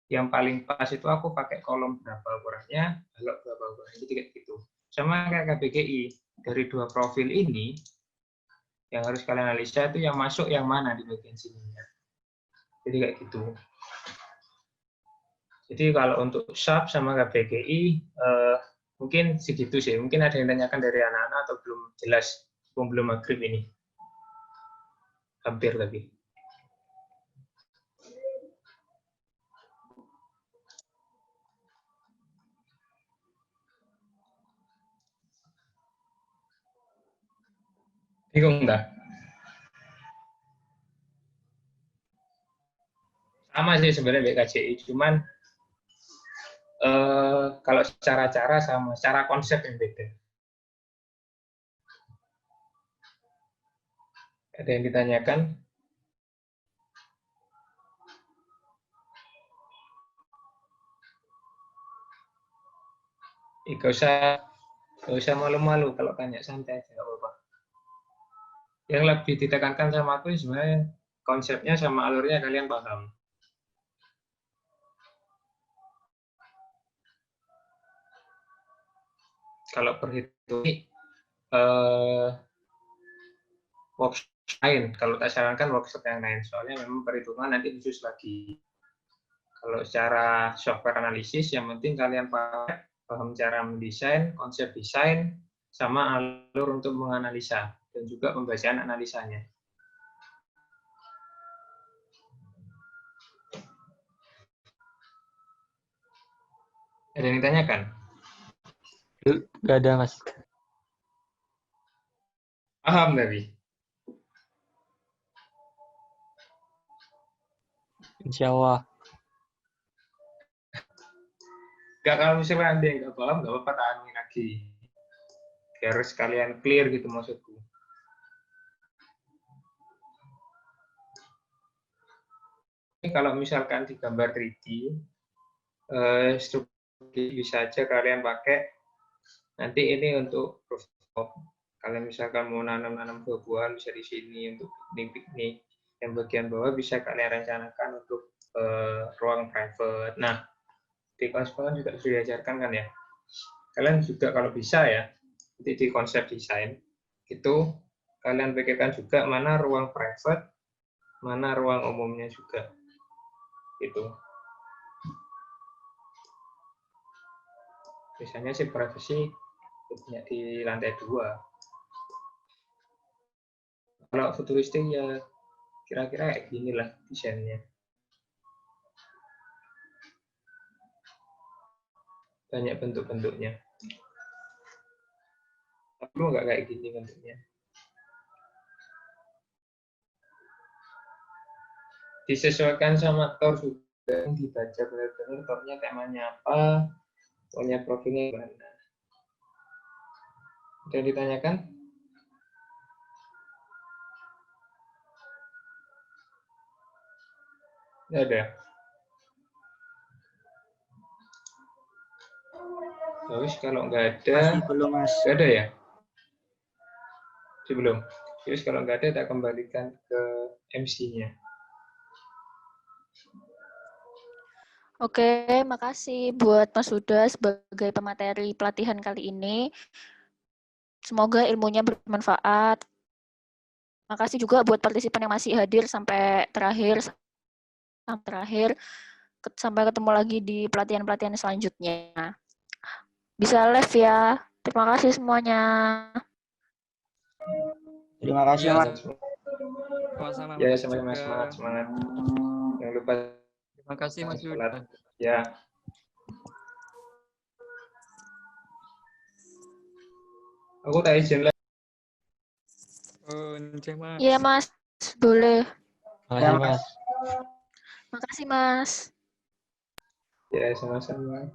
S1: yang paling pas itu aku pakai kolom berapa ukurannya, balok berapa ukurannya, jadi kayak gitu. Sama kayak KBGI, dari dua profil ini, yang harus kalian analisa itu yang masuk yang mana di bagian sininya. Jadi kayak gitu. Jadi kalau untuk SAP sama KBGI, mungkin segitu sih. Mungkin ada yang tanyakan dari anak-anak atau belum jelas, belum maghrib ini. Hampir tapi. Bingung enggak? Sama sih sebenarnya BKJI, cuman kalau secara cara sama, secara konsep yang beda. Ada yang ditanyakan? Gak usah malu-malu kalau tanya, santai aja, gak apa-apa. Yang lebih ditekankan sama aku sebenarnya konsepnya sama alurnya kalian paham. Kalau perhitungan workshop lain, kalau tak sarankan workshop yang lain, soalnya memang perhitungan nanti khusus lagi. Kalau secara software analisis, yang penting kalian paham cara mendesain, konsep desain, sama alur untuk menganalisa, dan juga pembacaan analisanya. Ada yang ditanyakan?
S3: Nggak ada, Mas.
S1: Paham tapi?
S3: Insya Allah.
S1: Gak, kalau misalnya ada yang nggak paham, nggak apa-apa, tanyain lagi. Biar sekalian clear gitu maksudku. Ini kalau misalkan di gambar 3D, struktur bisa aja kalian pakai. Nanti ini untuk rooftop. Kalian misalkan mau nanam-nanam buah-buahan bisa di sini untuk piknik-piknik. Yang bagian bawah bisa kalian rencanakan untuk ruang private. Nah, di kelas juga sudah diajarkan kan ya. Kalian juga kalau bisa ya, nanti di konsep desain itu kalian pikirkan juga mana ruang private, mana ruang umumnya juga. Itu. Biasanya sih privacy punya di lantai 2. Kalau futuristik ya kira-kira kayak gini lah desainnya. Banyak bentuk-bentuknya. Tapi nggak kayak gini bentuknya. Disesuaikan sama Thor juga, dibaca benar-benar Thor-nya temanya apa, punya profilnya gimana. Ada yang ditanyakan? Nggak ada. Terus kalau nggak ada,
S2: Masih belum, Mas.
S1: nggak ada ya? Sebelum. Terus kalau nggak ada, kita kembalikan ke MC-nya.
S4: Oke, makasih buat Mas Huda sebagai pemateri pelatihan kali ini. Semoga ilmunya bermanfaat. Makasih juga buat partisipan yang masih hadir sampai terakhir. Sampai ketemu lagi di pelatihan-pelatihan selanjutnya. Bisa live ya. Terima kasih semuanya.
S2: Terima kasih,
S1: Ya,
S2: Mas. Sama-sama,
S1: ya
S2: Mas
S1: sama-sama,
S2: juga.
S1: semangat, semangat. Jangan lupa
S2: Terima kasih, Mas
S1: sholat.
S2: Yuda.
S1: Ya. Aku tak izin lagi.
S2: Mas.
S4: Iya, Mas. Boleh.
S3: Makasih, Mas.
S4: Makasih, Mas.
S1: Ya, sama-sama.